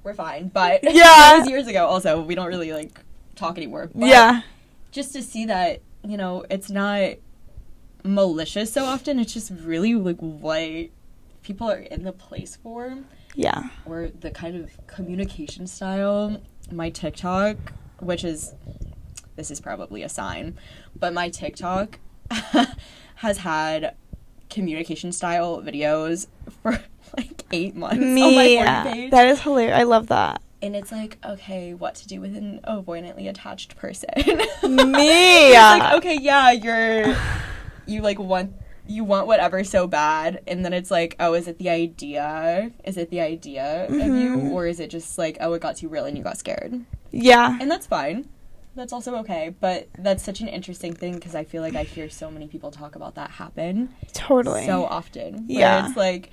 We're fine. But that was years ago. Also, we don't really like talk anymore. But just to see that, you know, it's not malicious so often. It's just really like what people are in the place for. Yeah. Or the kind of communication style. My TikTok, this is probably a sign, but my TikTok has had communication style videos for like 8 months on my For You page. That is hilarious. I love that. And it's like, okay, what to do with an avoidantly attached person. Me. It's like, okay, yeah, you want whatever so bad, and then it's like, oh, is it the idea of you, or is it just like, oh, it got too real and you got scared? Yeah. And that's fine. That's also okay, but that's such an interesting thing, because I feel like I hear so many people talk about that happen Totally. so often. Yeah. Where it's like,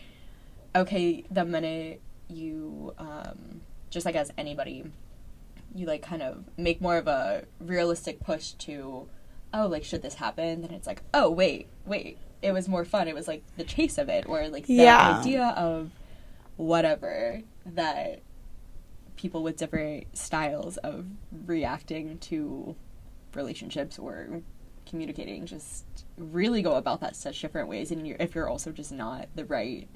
okay, the minute you just like as anybody, you like kind of make more of a realistic push to, oh, like, should this happen? Then it's like, oh, wait, it was more fun. It was like the chase of it, or like the idea of whatever, that people with different styles of reacting to relationships or communicating just really go about that such different ways. And if you're also just not the right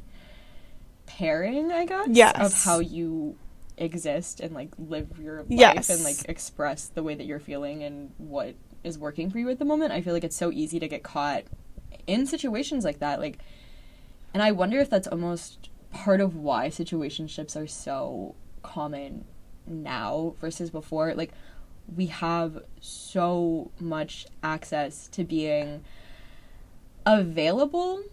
pairing, I guess, of how you exist and like live your life and like express the way that you're feeling and what is working for you at the moment, I feel like it's so easy to get caught in situations like that. Like, and I wonder if that's almost part of why situationships are so common now versus before. Like, we have so much access to being available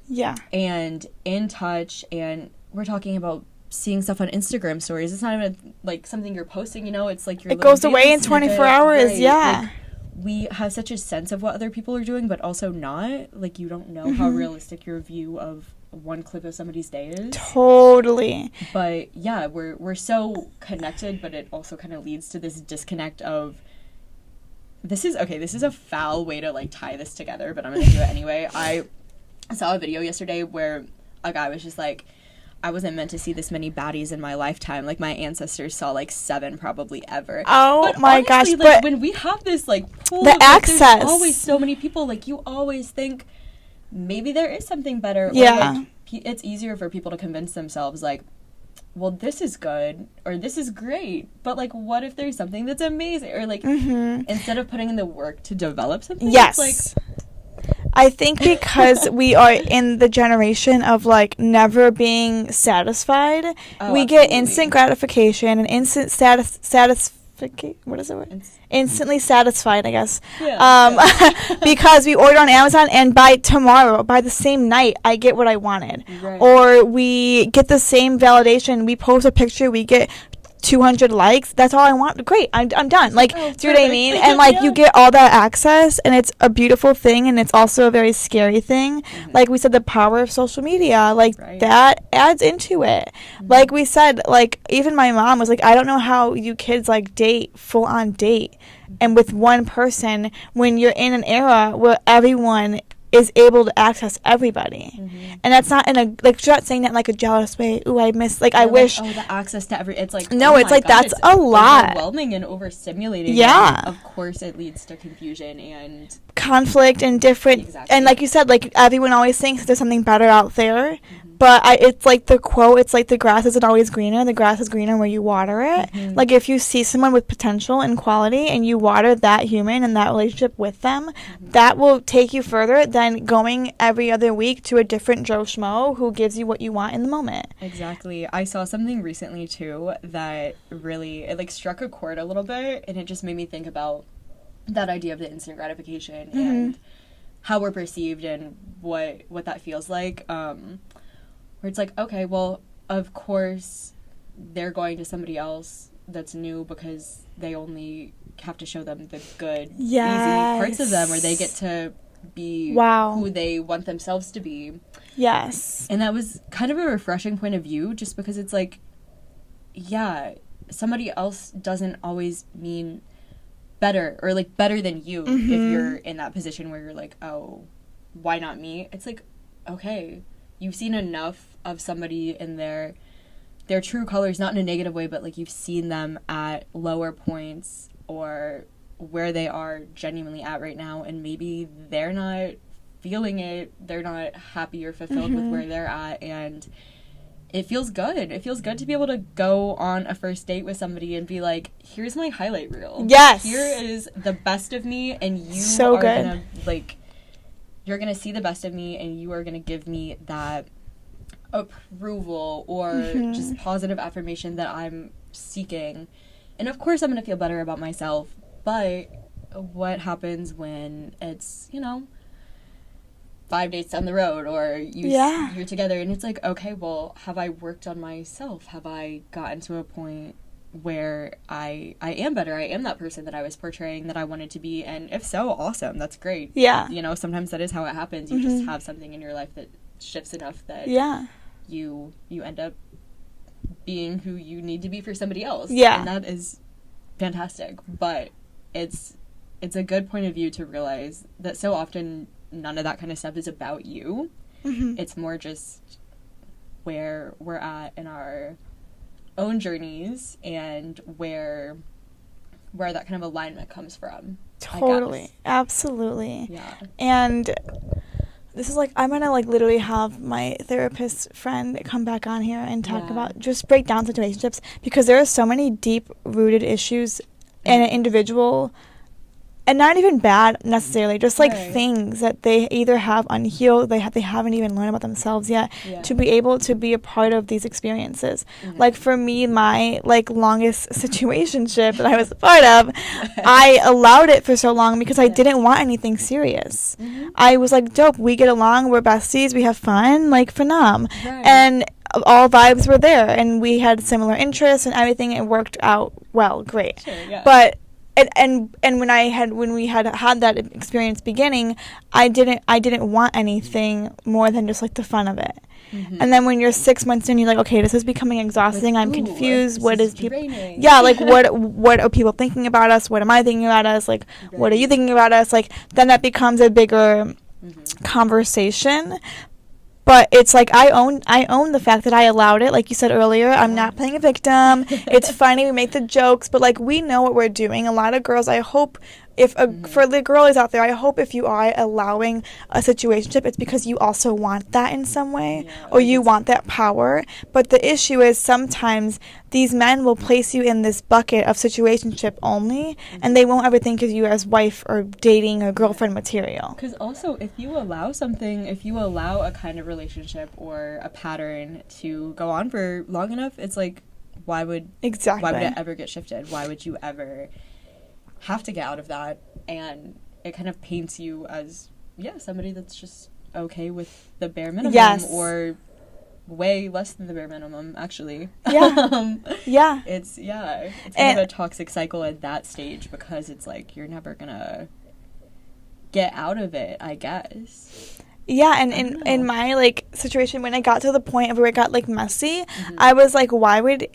and in touch, and we're talking about seeing stuff on Instagram stories. It's not even like something you're posting, you know, it's like it goes away in 24 hours. Right? Like, we have such a sense of what other people are doing, but also not. Like, you don't know how realistic your view of one clip of somebody's day is. Totally. But yeah, we're so connected, but it also kind of leads to this disconnect of, this is a foul way to like tie this together, but I'm gonna do it anyway. I saw a video yesterday where a guy was just like, I wasn't meant to see this many baddies in my lifetime. Like, my ancestors saw like 7 probably ever. Oh, but my gosh. Like, but when we have this like pool, the access, there's always so many people. Like, you always think maybe there is something better. Yeah. Or, like, it's easier for people to convince themselves, like, well, this is good, or this is great, but, like, what if there's something that's amazing? Or, like, instead of putting in the work to develop something, yes. It's like... I think because we are in the generation of, like, never being satisfied, we get instant gratification and instant what is the word? Instantly satisfied, I guess. Because we order on Amazon and by the same night, I get what I wanted. Right. Or we get the same validation. We post a picture, we get 200 likes. That's all I want. Great, I'm done. Like, do you know what I mean? And, like, you get all that access, and it's a beautiful thing, and it's also a very scary thing. Like we said, the power of social media, like, that adds into it. Like we said, like, even my mom was like, I don't know how you kids, like, full on date and with one person when you're in an era where everyone is able to access everybody. And that's not in a, like, she's not saying that in, like, a jealous way. Ooh, I miss, like, I wish. Oh, the access to it's like, no, it's like, God, that's a lot. Overwhelming and overstimulating. Yeah. And of course, it leads to confusion and conflict and different. And like you said, like, everyone always thinks there's something better out there. But it's like the quote, it's like the grass isn't always greener. The grass is greener where you water it. Like, if you see someone with potential and quality and you water that human and that relationship with them, that will take you further than going every other week to a different Joe Schmo who gives you what you want in the moment. Exactly. I saw something recently, too, that really, it, like, struck a chord a little bit, and it just made me think about that idea of the instant gratification and how we're perceived and what that feels like. Where it's like, okay, well, of course they're going to somebody else that's new because they only have to show them the good, easy parts of them, or they get to be who they want themselves to be. Yes. And that was kind of a refreshing point of view, just because it's like, yeah, somebody else doesn't always mean better, or, like, better than you if you're in that position where you're like, oh, why not me? It's like, okay, you've seen enough of somebody in their true colors, not in a negative way, but, like, you've seen them at lower points or where they are genuinely at right now, and maybe they're not feeling it, they're not happy or fulfilled with where they're at, and it feels good. It feels good to be able to go on a first date with somebody and be like, here's my highlight reel. Yes. Here is the best of me, and you so are good. gonna, like, you're going to see the best of me, and you are going to give me that approval or just positive affirmation that I'm seeking. And of course I'm going to feel better about myself, but what happens when it's, 5 dates down the road, or you're together, and it's like, okay, well, have I worked on myself? Have I gotten to a point where I am better? I am that person that I was portraying that I wanted to be, and if so, awesome, that's great. Yeah. Sometimes that is how it happens. You just have something in your life that shifts enough that you end up being who you need to be for somebody else. Yeah. And that is fantastic. But it's a good point of view to realize that so often none of that kind of stuff is about you. It's more just where we're at in our own journeys and where that kind of alignment comes from. Totally. Absolutely. Yeah. And this is like, I'm gonna, like, literally have my therapist friend come back on here and talk about, just break down situationships, because there are so many deep rooted issues in an individual, and not even bad necessarily, just like things that they either have unhealed, they haven't even learned about themselves yet, to be able to be a part of these experiences. Like, for me, my, like, longest situationship that I was a part of, I allowed it for so long because I didn't want anything serious. I was like, dope, we get along, we're besties, we have fun, like, phenom. And all vibes were there, and we had similar interests and everything. It worked out well, great. But and when we had that experience beginning, I didn't want anything more than just, like, the fun of it. And then when you're 6 months in, you're like, okay, this is becoming exhausting. Like, I'm confused. What is people? Yeah, like, what are people thinking about us? What am I thinking about us? Like, what are you thinking about us? Like, then that becomes a bigger conversation. But it's like, I own the fact that I allowed it. Like you said earlier, I'm not playing a victim. It's funny, we make the jokes, but, like, we know what we're doing. A lot of girls, I hope if for the girlies out there, I hope if you are allowing a situationship, it's because you also want that in some way, or you want that power. But the issue is sometimes these men will place you in this bucket of situationship only, and they won't ever think of you as wife or dating or girlfriend material. Because also, if you allow a kind of relationship or a pattern to go on for long enough, it's like, why would it ever get shifted? Why would you ever have to get out of that? And it kind of paints you as somebody that's just okay with the bare minimum, or way less than the bare minimum, actually. It's kind of a toxic cycle at that stage, because it's like you're never gonna get out of it, I guess. And in my, like, situation, when I got to the point of where it got, like, messy, I was like, why would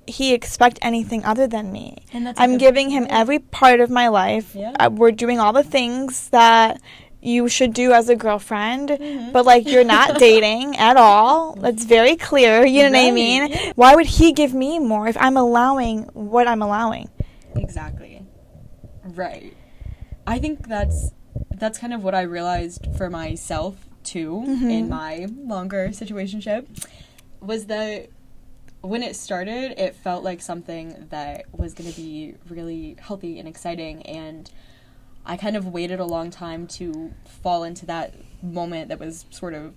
he expect anything other than me? I'm giving him every part of my life. We're doing all the things that you should do as a girlfriend, but, like, you're not dating at all. That's very clear, you know what I mean? Yeah. Why would he give me more if I'm allowing what I'm allowing? Exactly. Right. I think that's kind of what I realized for myself, too, in my longer situationship, was that when it started, it felt like something that was going to be really healthy and exciting, and I kind of waited a long time to fall into that moment that was sort of,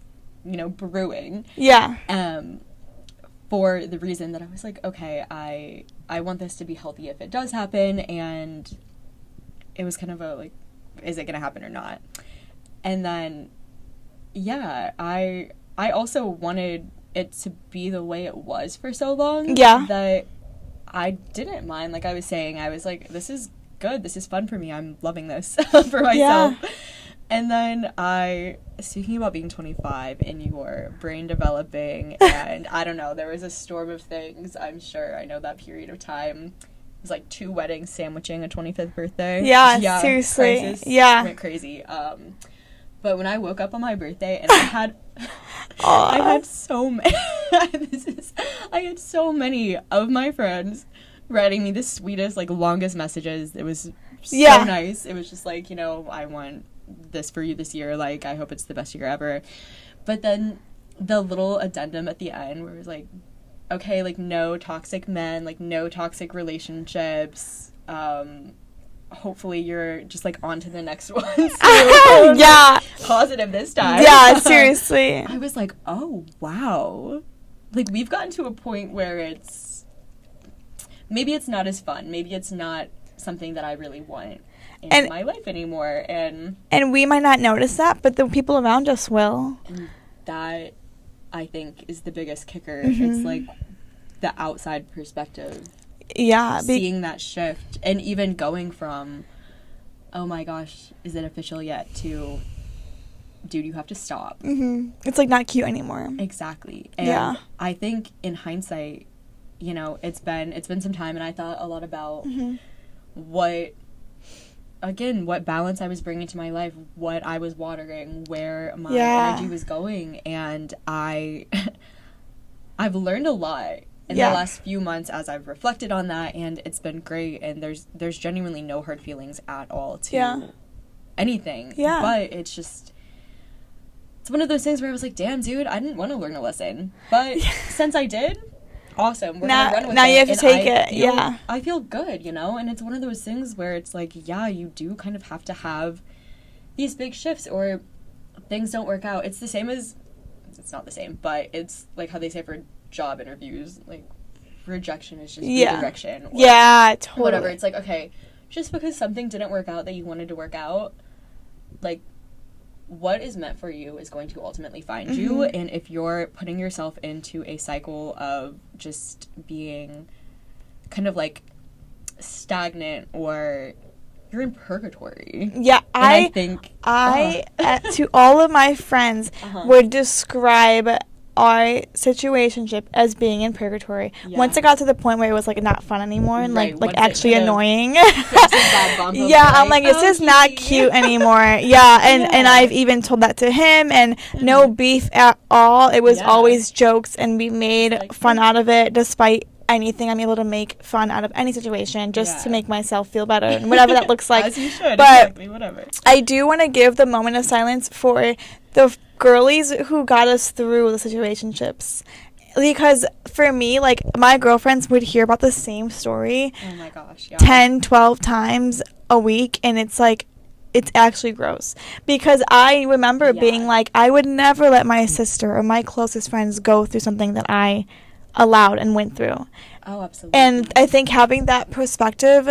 brewing. For the reason that I was like, okay, I want this to be healthy if it does happen, and it was kind of a, like, is it going to happen or not? And then, I also wanted it to be the way it was for so long that I didn't mind. Like I was saying, I was like, this is good. This is fun for me. I'm loving this for myself. And then speaking about being 25 and your brain developing, and I don't know, there was a storm of things, I'm sure. I know that period of time. It was like 2 weddings sandwiching a 25th birthday. Yeah, seriously. Crisis went crazy. But when I woke up on my birthday and I had so many I had so many of my friends writing me the sweetest, like, longest messages. It was so nice. It was just like, I want this for you this year. Like, I hope it's the best year ever. But then the little addendum at the end where it was like, okay, like, no toxic men, like, no toxic relationships. Hopefully you're just, like, on to the next one. So, positive this time. Yeah, seriously. I was like, oh, wow. Like, we've gotten to a point where maybe it's not as fun. Maybe it's not something that I really want in my life anymore. And we might not notice that, but the people around us will. That, I think, is the biggest kicker. It's like the outside perspective. Seeing that shift, and even going from, oh my gosh, is it official yet, to, dude, you have to stop. It's like not cute anymore. Exactly. And I think in hindsight, it's been some time, and I thought a lot about what balance I was bringing to my life, what I was watering, where my energy was going, and I've learned a lot in the last few months as I've reflected on that, and it's been great, and there's genuinely no hard feelings at all to anything. But it's just, it's one of those things where I was like, damn, dude, I didn't want to learn a lesson, but since I did, awesome, we're gonna run with it. Now you have to take it. I feel good, and it's one of those things where it's like, you do kind of have to have these big shifts, or things don't work out. It's the same as, it's not the same, but it's like how they say for job interviews, like, rejection is just redirection. Or totally. Whatever. It's like, okay, just because something didn't work out that you wanted to work out, like, what is meant for you is going to ultimately find you. And if you're putting yourself into a cycle of just being kind of, like, stagnant, or you're in purgatory. I think to all of my friends would describe our situationship as being in purgatory. Once it got to the point where it was, like, not fun anymore, and like actually annoying. I'm like, this is not cute anymore. And I've even told that to him, and no beef at all. It was always jokes, and we made fun out of it, despite anything. I'm able to make fun out of any situation just to make myself feel better and whatever that looks like. As you should, but exactly, whatever. I do want to give the moment of silence for the girlies who got us through the situationships. Because for me, like, my girlfriends would hear about the same story Oh my gosh, yeah. 10, 12 times a week, and it's like, it's actually gross. Because I remember being like, I would never let my sister or my closest friends go through something that I allowed and went through. Oh, absolutely. And I think having that perspective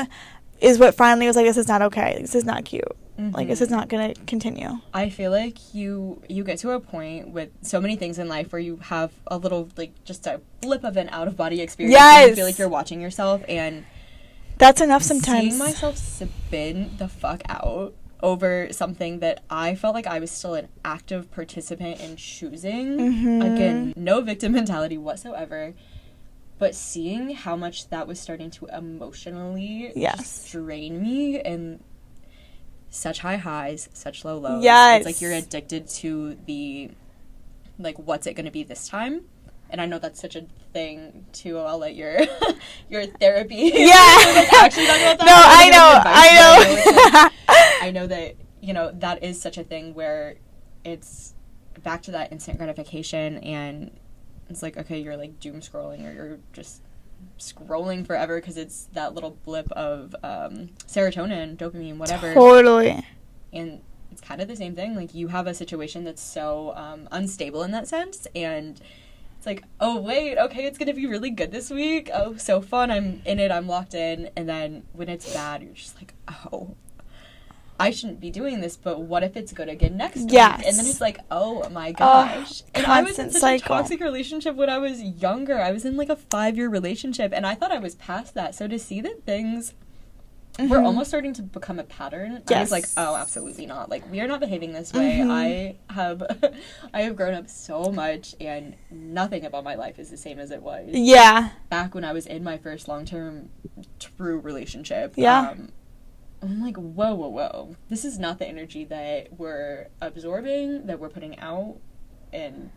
is what finally was like, this is not okay. This is not cute. Like, this is not going to continue. I feel like you get to a point with so many things in life where you have a little, like, just a blip of an out-of-body experience. Yes! And you feel like you're watching yourself, and that's enough sometimes. Seeing myself spin the fuck out over something that I felt like I was still an active participant in choosing. Again, no victim mentality whatsoever. But seeing how much that was starting to emotionally just drain me, and such high highs, such low lows. Yes. It's like you're addicted to the, like, what's it going to be this time? And I know that's such a thing, too. I'll let your therapy. Yeah. Actually talk about that. No, I know. I know that, you know, that is such a thing where it's back to that instant gratification, and it's like, okay, you're like doom scrolling, or you're just scrolling forever because it's that little blip of serotonin, dopamine, whatever. Totally. And it's kind of the same thing. Like, you have a situation that's so unstable in that sense, and it's like, oh, wait, okay, it's going to be really good this week. Oh, so fun. I'm in it. I'm locked in. And then when it's bad, you're just like, oh, I shouldn't be doing this, but what if it's good again next week? And then it's like, oh my gosh. And I was in such a toxic relationship when I was younger. I was in like a 5-year relationship, and I thought I was past that. So to see that things were almost starting to become a pattern, I was like, oh, absolutely not. Like, we are not behaving this way. I have grown up so much, and nothing about my life is the same as it was. Yeah. Back when I was in my first long-term true relationship. Yeah. I'm like, whoa. This is not the energy that we're absorbing, that we're putting out, and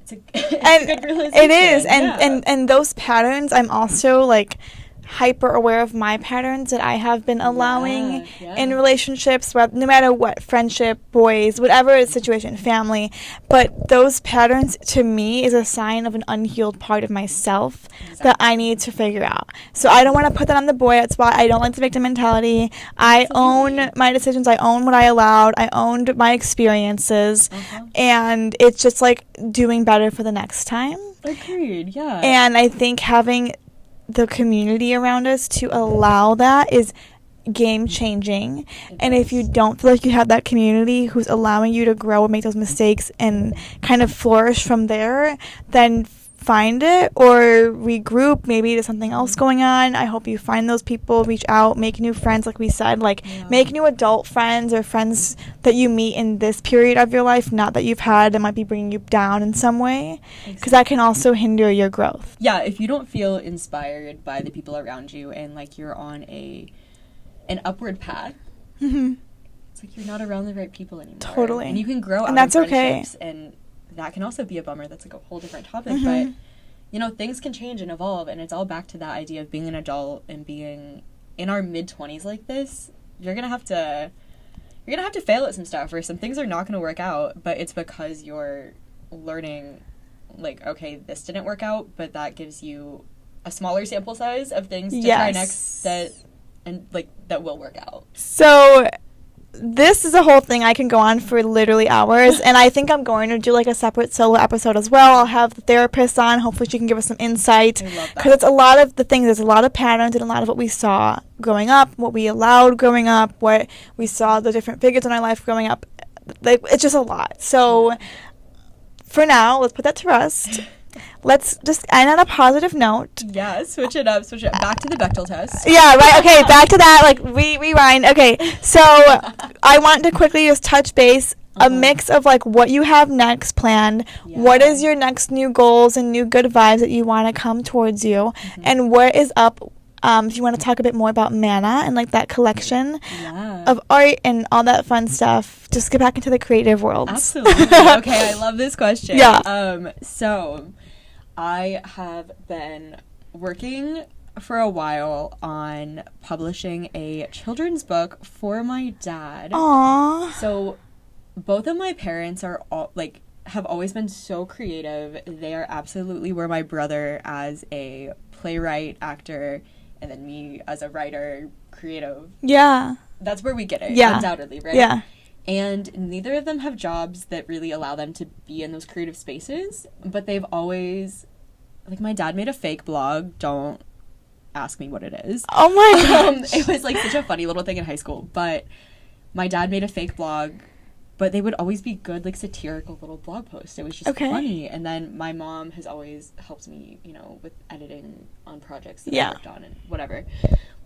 it's a good realization. It is, and those patterns, I'm also, like, hyper aware of my patterns that I have been allowing in relationships, no matter what, friendship, boys, whatever situation, family. But those patterns, to me, is a sign of an unhealed part of myself that I need to figure out. So I don't want to put that on the boy. That's why I don't like the victim mentality. I own my decisions. I own what I allowed. I owned my experiences. And it's just like doing better for the next time. Agreed, yeah. And I think having the community around us to allow that is game changing. And if you don't feel like you have that community who's allowing you to grow and make those mistakes and kind of flourish from there, then find it or regroup. Maybe there's something else going on. I hope you find those people, reach out, make new friends, like we said, like make new adult friends or friends that you meet in this period of your life, not that you've had that might be bringing you down in some way, because that can also hinder your growth. Yeah, if you don't feel inspired by the people around you and like you're on an upward path, it's like you're not around the right people anymore. Totally. And you can grow and out that's of okay. friendships, and that can also be a bummer. That's like a whole different topic, but you know, things can change and evolve, and it's all back to that idea of being an adult and being in our mid-20s like this. You're gonna have to fail at some stuff, or some things are not gonna work out, but it's because you're learning, like, okay, this didn't work out, but that gives you a smaller sample size of things to try next that will work out. So this is a whole thing. I can go on for literally hours, and I think I'm going to do like a separate solo episode as well. I'll have the therapist on. Hopefully she can give us some insight, because it's a lot of the things. There's a lot of patterns and a lot of what we saw growing up, what we allowed growing up, what we saw the different figures in our life growing up. Like, it's just a lot. So for now, let's put that to rest. Let's just end on a positive note. Yeah, switch it up. Back to the Bechdel test. Yeah, right. Okay, back to that. Like, rewind. Okay, so I want to quickly just touch base. A mix of, like, what you have next planned. What is your next new goals and new good vibes that you want to come towards you? And what is up, if you want to talk a bit more about Mana and, like, that collection of art and all that fun stuff. Just get back into the creative world. Absolutely. Okay, I love this question. Yeah. So I have been working for a while on publishing a children's book for my dad. Aww. So both of my parents are have always been so creative. They are absolutely where my brother as a playwright, actor, and then me as a writer, creative. Yeah. That's where we get it, Yeah. undoubtedly, right? Yeah. And neither of them have jobs that really allow them to be in those creative spaces, but they've always, like, my dad made a fake blog. Don't ask me what it is. Oh my gosh. It was, like, such a funny little thing in high school, but my dad made a fake blog, but they would always be good, like, satirical little blog posts. It was just funny. And then my mom has always helped me, you know, with editing on projects that I worked on and whatever.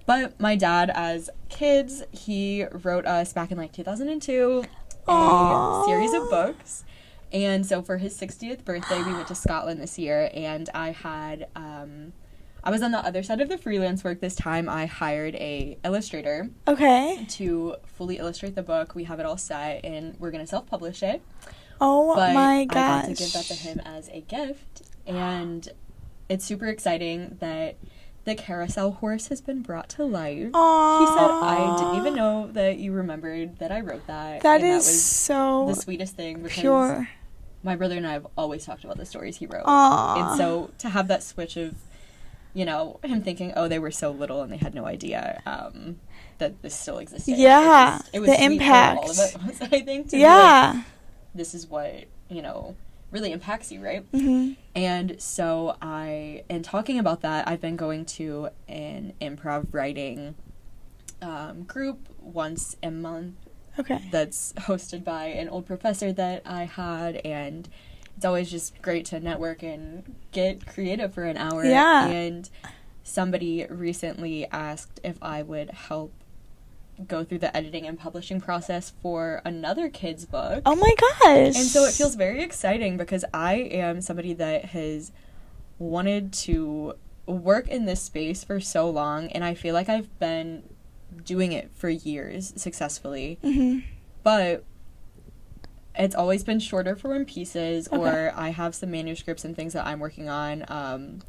But my dad, as kids, he wrote us back in, like, 2002 a series of books. And so for his 60th birthday, we went to Scotland this year, and I had, I was on the other side of the freelance work this time. I hired a illustrator to fully illustrate the book. We have it all set, and we're going to self-publish it. Oh my gosh. I got to give that to him as a gift, and it's super exciting that the carousel horse has been brought to life. Aww. He said, I didn't even know that you remembered that I wrote that. That and is that was so the sweetest thing, because pure. my brother and I have always talked about the stories he wrote. Aww. And so to have that switch of, you know, him thinking, oh, they were so little and they had no idea that this still existed. Yeah, it was the sweet impact. For all of us, I think. To be like, this is what, you know, really impacts you, right? Mm-hmm. And so in talking about that, I've been going to an improv writing group once a month. That's hosted by an old professor that I had, and it's always just great to network and get creative for an hour. Yeah. And somebody recently asked if I would help go through the editing and publishing process for another kid's book. Oh my gosh. And so it feels very exciting, because I am somebody that has wanted to work in this space for so long, and I feel like I've been doing it for years successfully. Mm-hmm. But it's always been shorter form pieces, or I have some manuscripts and things that I'm working on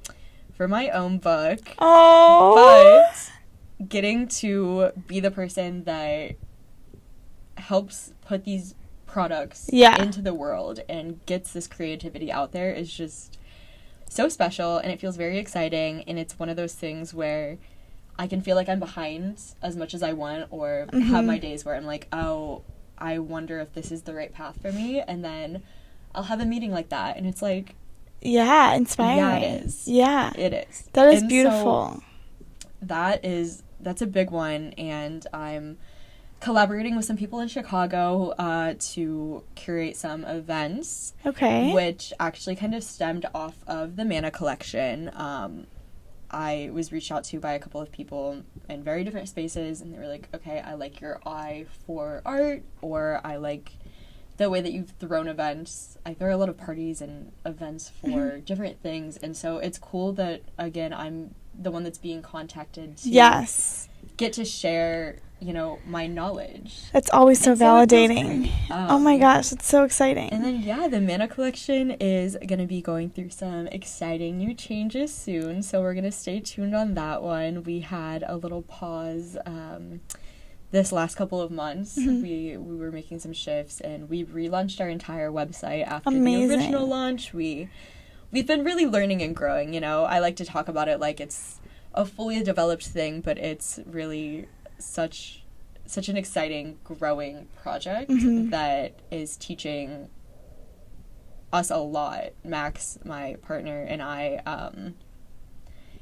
for my own book. Oh. But getting to be the person that helps put these products into the world and gets this creativity out there is just so special, and it feels very exciting. And it's one of those things where I can feel like I'm behind as much as I want, or have my days where I'm like, oh, I wonder if this is the right path for me, and then I'll have a meeting like that, and it's like, yeah, inspiring. Yeah, it is. Yeah. It is. That is and beautiful. So that's a big one, and I'm collaborating with some people in Chicago to curate some events. Which actually kind of stemmed off of the Mana collection. I was reached out to by a couple of people in very different spaces, and they were like, okay, I like your eye for art, or I like the way that you've thrown events. I throw a lot of parties and events for different things, and so it's cool that, again, I'm the one that's being contacted to get to share, you know, my knowledge. That's always so validating. Oh my gosh, it's so exciting. And then, the Mana collection is going to be going through some exciting new changes soon, so we're going to stay tuned on that one. We had a little pause this last couple of months. We were making some shifts, and we relaunched our entire website after the original launch. We've been really learning and growing, you know. I like to talk about it like it's a fully developed thing, but it's really such an exciting, growing project that is teaching us a lot. Max, my partner, and I,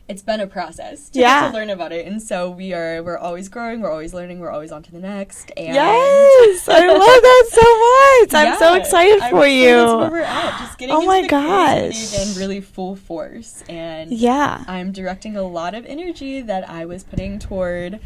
it's been a process to get to learn about it, and so we're always growing, we're always learning, we're always on to the next. And yes, I love that so much. I'm so excited for you. That's where we're at, just getting into the creativity again, really full force. And I'm directing a lot of energy that I was putting toward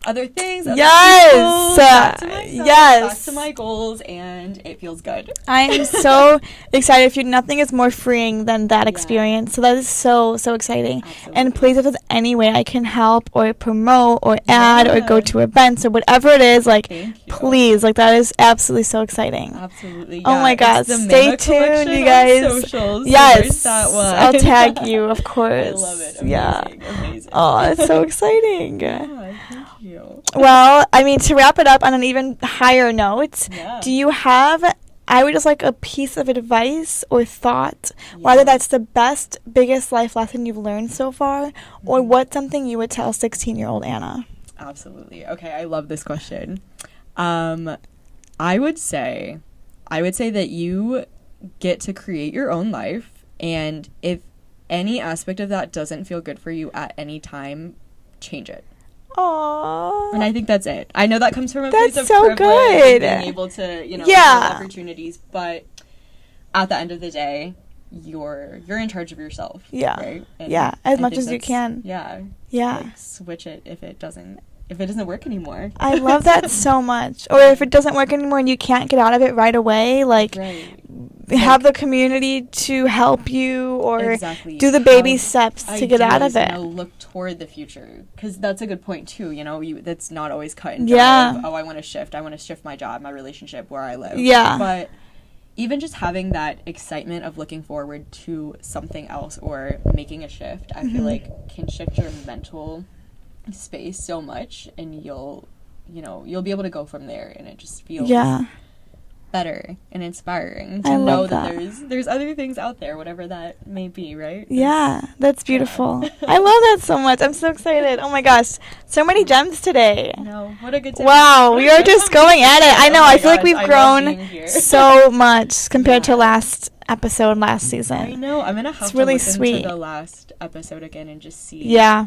other things, other yes, people, back to myself, yes, back to my goals, and it feels good. I am so excited for you. Nothing is more freeing than that experience. So that is so exciting. Absolutely. And please, if there's any way I can help or promote or add or go to events or whatever it is, like, please, like, that is absolutely so exciting. Absolutely. Oh my God, stay tuned, you guys. Socials, yes, so that one. I'll tag you, of course. I love it. Amazing. Oh, it's so exciting. Yeah, thank you. Well, I mean, to wrap it up on an even higher note, do you have, I would just like a piece of advice or thought, whether that's the best, biggest life lesson you've learned so far, or what's something you would tell 16-year-old Anna? Absolutely. Okay, I love this question. I would say that you get to create your own life, and if any aspect of that doesn't feel good for you at any time, change it. Aww. And I think that's it. I know that comes from a that's place of so privilege, good. being able to, have opportunities, but at the end of the day, you're in charge of yourself. Yeah. Right? And as much as you can. Yeah. Yeah. Like, switch it if it doesn't work anymore. I love that so much. Or if it doesn't work anymore and you can't get out of it right away, have the community to help you, or do the baby steps to get out of it. Look toward the future, because that's a good point too. That's not always cut and dry. Of, I want to shift my job, my relationship, where I live. Yeah. But even just having that excitement of looking forward to something else or making a shift, I feel like can shift your mental space so much, and you'll be able to go from there, and it just feels better and inspiring to know that there's other things out there, whatever that may be, right? Yeah, that's beautiful. I love that so much. I'm so excited. Oh my gosh, so many gems today. No, what a good day. Wow, we are just going at it. I know. I feel like we've grown so much compared to last episode last season. I know. I'm gonna have to really listen sweet. to the last episode again and just see. Yeah.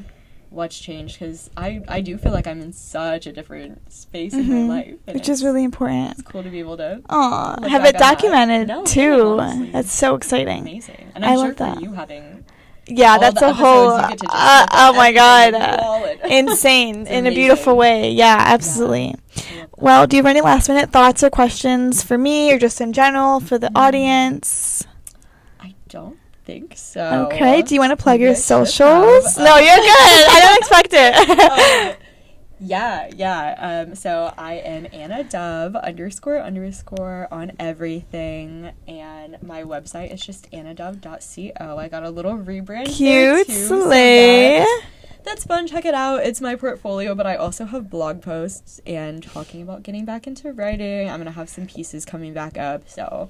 What's changed, because I do feel like I'm in such a different space in my life, which is really important. It's cool to be able to have it documented too. Honestly, that's so exciting. Amazing. And I'm sure love that. For you having that's a whole oh my God, insane in a beautiful way. Yeah, absolutely. Well, do you have any last minute thoughts or questions for me, or just in general for the audience? I don't think so. Okay, do you want to plug your socials? No, you're good. I don't expect it. So I am Anna Dove _ on everything, and my website is just annadove.co. I got a little rebrand. Cute, too, slay. So that's fun. Check it out. It's my portfolio, but I also have blog posts and talking about getting back into writing. I'm gonna have some pieces coming back up, so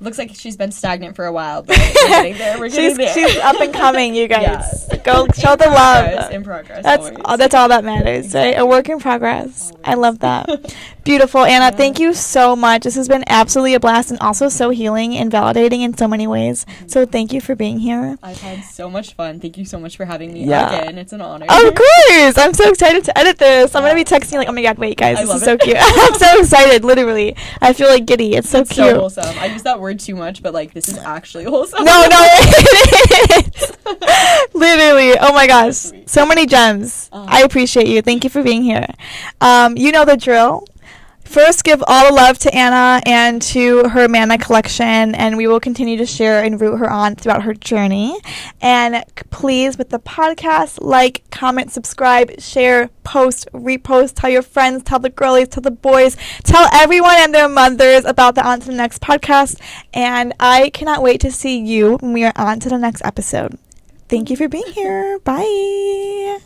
looks like she's been stagnant for a while, but we're getting there. We're getting there. She's up and coming, you guys. Yes. Go show the love. In progress. That's all that matters, right? A work in progress. Always. I love that. Beautiful, Anna. Thank you so much. This has been absolutely a blast, and also so healing and validating in so many ways. So thank you for being here. I've had so much fun. Thank you so much for having me again. It's an honor. Of course. I'm so excited to edit this. I'm going to be texting you like, oh my God, wait, guys. This is so cute. I'm so excited, literally. I feel like giddy. It's so cute. So wholesome. I use that word too much, but like, this is actually wholesome. No, it is. Literally. Oh my gosh. So many gems. I appreciate you. Thank you for being here. You know the drill. First, give all the love to Anna and to her Mana collection, and we will continue to share and root her on throughout her journey. And please, with the podcast, like, comment, subscribe, share, post, repost, tell your friends, tell the girlies, tell the boys, tell everyone and their mothers about the On to the Next podcast. And I cannot wait to see you when we are on to the next episode. Thank you for being here. Bye.